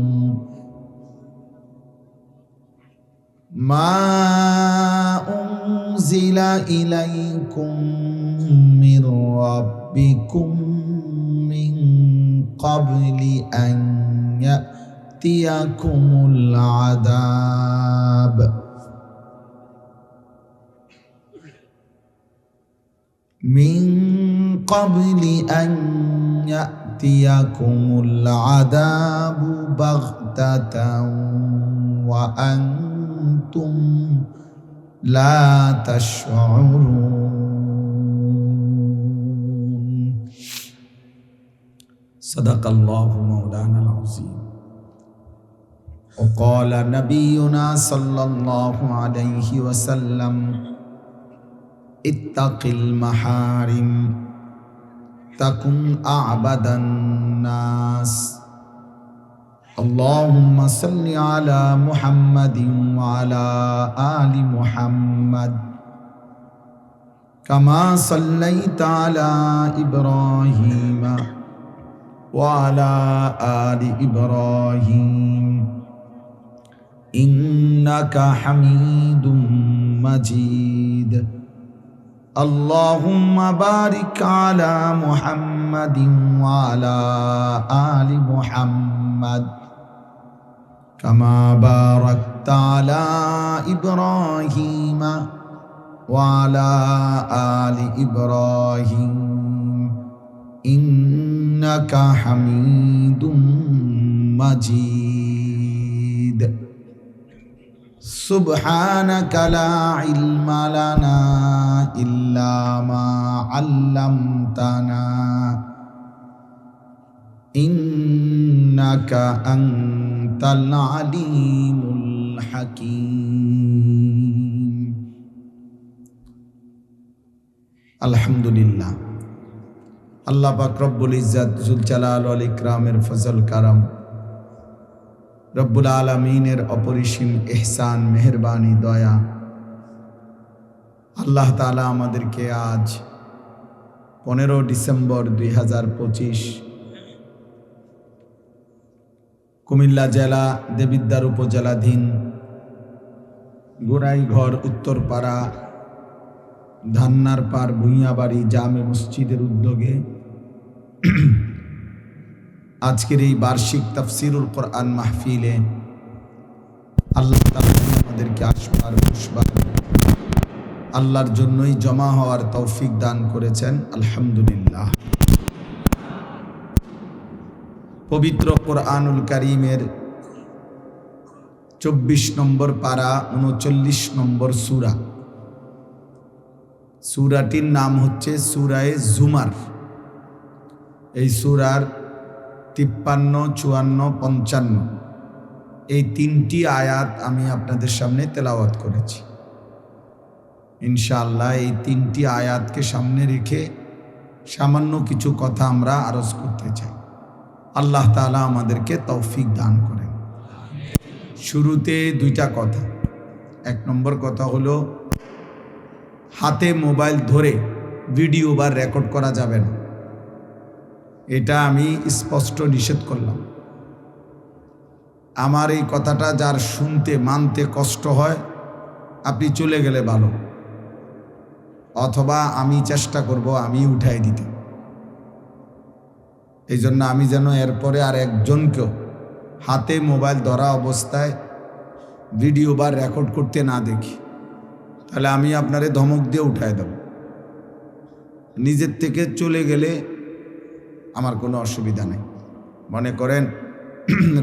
من قبل أن يأتيكم العذاب بغتة وأنتم لا تشعرون صدق الله مولانا العظيم وقال نبينا صلى الله عليه وسلم اتق المحارم تكن أعبد الناس اللهم صل على محمد وعلى آل محمد كما صليت على إبراهيم وعلى آل إبراهيم إنك حميد مجيد اللهم بارك على محمد وعلى آل محمد كما باركت على إبراهيم وعلى آل إبراهيم إنك حميد مجيد سبحانك لا علم لنا إلا ما علمتنا إنك أنت العليم الحكيم الحمد لله আল্লাহ পাক রব্বুল ইজ্জত জুল জালাল ওয়াল ইকরামের ফজল কারাম রব্বুল আলামিনের অপরিসীম ইহসান মেহেরবানি দয়া আল্লাহ তাআলা আমাদেরকে আজ 15 ডিসেম্বর 2025 কুমিল্লা জেলা দেবিদ্বার উপজেলাধীন গোড়াইঘর উত্তরপাড়া ধান্নারপাড় ভুঁইয়াবাড়ি জামে মসজিদের উদ্যোগে আজকের এই বার্ষিক তাফসিরুল কোরআন মাহফিলে আল্লাহ তাআলা আমাদেরকে আসবার বসবার আল্লাহর জন্যই জমা হওয়ার তৌফিক দান করেছেন আলহামদুলিল্লাহ। পবিত্র কোরআনুল কারীমের 24 নম্বর পারা 39 নম্বর সূরা, সূরাটির নাম হচ্ছে সূরায়ে জুমার। এই সূরার 53, 54, 55 এই 3টি আয়াত আমি আপনাদের সামনে তেলাওয়াত করেছি। ইনশাআল্লাহ এই 3টি আয়াতকে সামনে রেখে সামান্য কিছু কথা আমরা আরজ করতে চাই। আল্লাহ তাআলা আমাদেরকে তৌফিক দান করেন। শুরুতে 2টা কথা। 1 নম্বর কথা হলো, হাতে মোবাইল ধরে ভিডিও বা রেকর্ড করা যাবে না। এটা আমি স্পষ্ট নিষেধ করলাম। আমার এই কথাটা যার শুনতে মানতে কষ্ট হয়, আপনি চলে গেলে ভালো, অথবা আমি চেষ্টা করব আমি উঠাই দিতে। এই জন্য আমি যেন এরপরে আর একজনকেও হাতে মোবাইল ধরা অবস্থায় ভিডিও বা রেকর্ড করতে না দেখি, তাহলে আমি আপনারে ধমক দিয়ে উঠাই দেব। নিজের থেকে চলে গেলে আমার কোনো অসুবিধা নেই। মনে করেন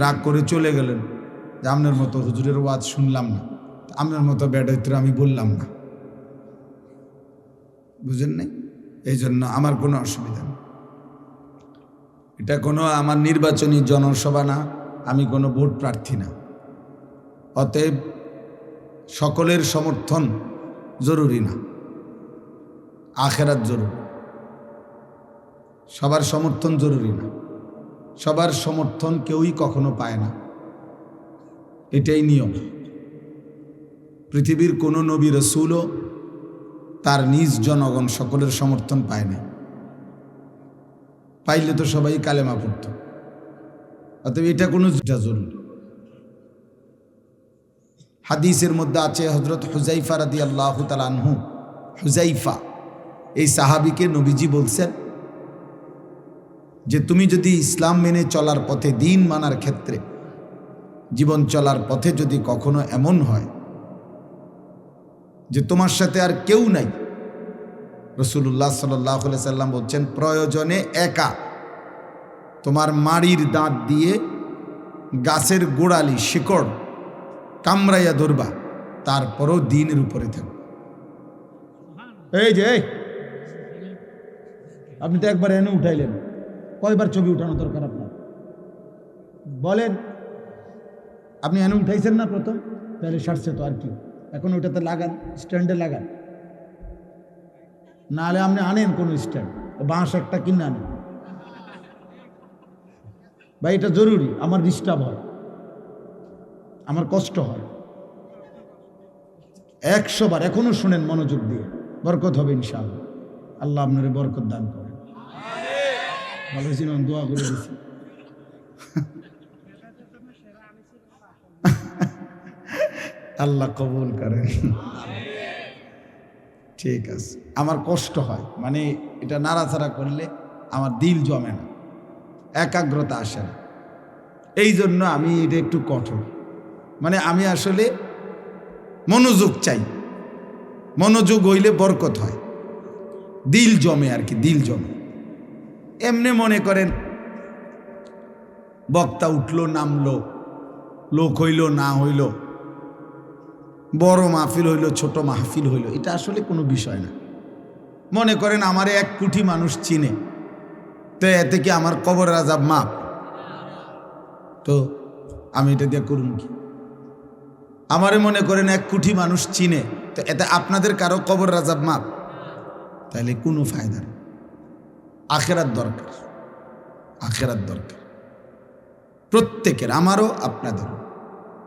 রাগ করে চলে গেলেন যে আপনার মতো হুজুরের ওয়াজ শুনলাম না, আপনার মতো বেডাইত্র আমি বললাম না, বুঝেন নাই? এই জন্য আমার কোনো অসুবিধা নেই। এটা কোনো আমার নির্বাচনী জনসভা না, আমি কোনো ভোট প্রার্থী না। অতএব সকলের সমর্থন জরুরি না, আখেরাত জরুরি। সবার সমর্থন জরুরি না, সবার সমর্থন কেউই কখনো পায় না, এটাই নিয়ম। পৃথিবীর কোনো নবী রাসূলও তার নিজ জনগণ সকলের সমর্থন পায় না। পাইলে তো সবাই কালেমা পড়ত। অতএব এটা কোনো জরুরি। হাদিসের মধ্যে আছে, হযরত হুযাইফা রাদিয়াল্লাহু তাআলা আনহু, হুযাইফা এই সাহাবীকে নবীজি বলছেন যে তুমি যদি ইসলাম মেনে চলার পথে, দিন মানার ক্ষেত্রে, জীবন চলার পথে যদি কখনো এমন হয় যে তোমার সাথে আর কেউ নাই, রাসূলুল্লাহ সাল্লাল্লাহু আলাইহি সাল্লাম বলছেন প্রয়োজনে একা তোমার মাড়ির দাঁত দিয়ে গাছের গোড়ালি শিকড় কামড়াইয়া ধরবা, তারপরও দ্বীনের উপরে থাকবে। এই যে আপনি তো একবার এনে উঠাইলেন, কয়বার ছবি উঠানো দরকার আপনার বলেন? আপনি এনে উঠাইছেন না প্রথম, তাহলে সারছে তো আর কি। এখন ওটাতে লাগান, স্ট্যান্ডে লাগান, নাহলে আপনি আনেন কোনো স্ট্যান্ড, বাঁশ একটা কিনে আনেন। ভাই এটা জরুরি, আমার ডিস্টার্ব হয়, আমার কষ্ট হয়। 100 বার এখনো শুনেন মনোযোগ দিয়ে, বরকত হবে ইনশাআল্লাহ। আল্লাহ আপনারে বরকত দান করেন। ভালো ছিল, দোয়া করে দিচ্ছি। আল্লাহ কবুল করেন। ঠিক আছে, আমার কষ্ট হয়, মানে এটা নাড়াচাড়া করলে আমার দিল জমে না, একাগ্রতা আসে না। এই জন্য আমি এটা একটু কঠোর, মানে আমি আসলে মনোযোগ চাই। মনোযোগ হইলে বরকত হয়, দিল জমে আর কি, দিল জমে। এমনি মনে করেন বক্তা উঠলো নামলো, লোক হইল না হইল, বড় মাহফিল হইল ছোট মাহফিল হইল, এটা আসলে কোনো বিষয় না। মনে করেন আমারে 1 কোটি মানুষ চিনে, তো এতে কি আমার কবরের আযাব মাপ? তো আমি এটা দিয়ে করুন কি? আমারে মনে করেন 1 কোটি মানুষ চিনে, তো এতে আপনাদের কারো কবরের আযাব মাপ? তাহলে কোনো ফায়দা নেই। আখেরাত দরকার, আখেরাত দরকার প্রত্যেকের, আমারও আপনাদেরও।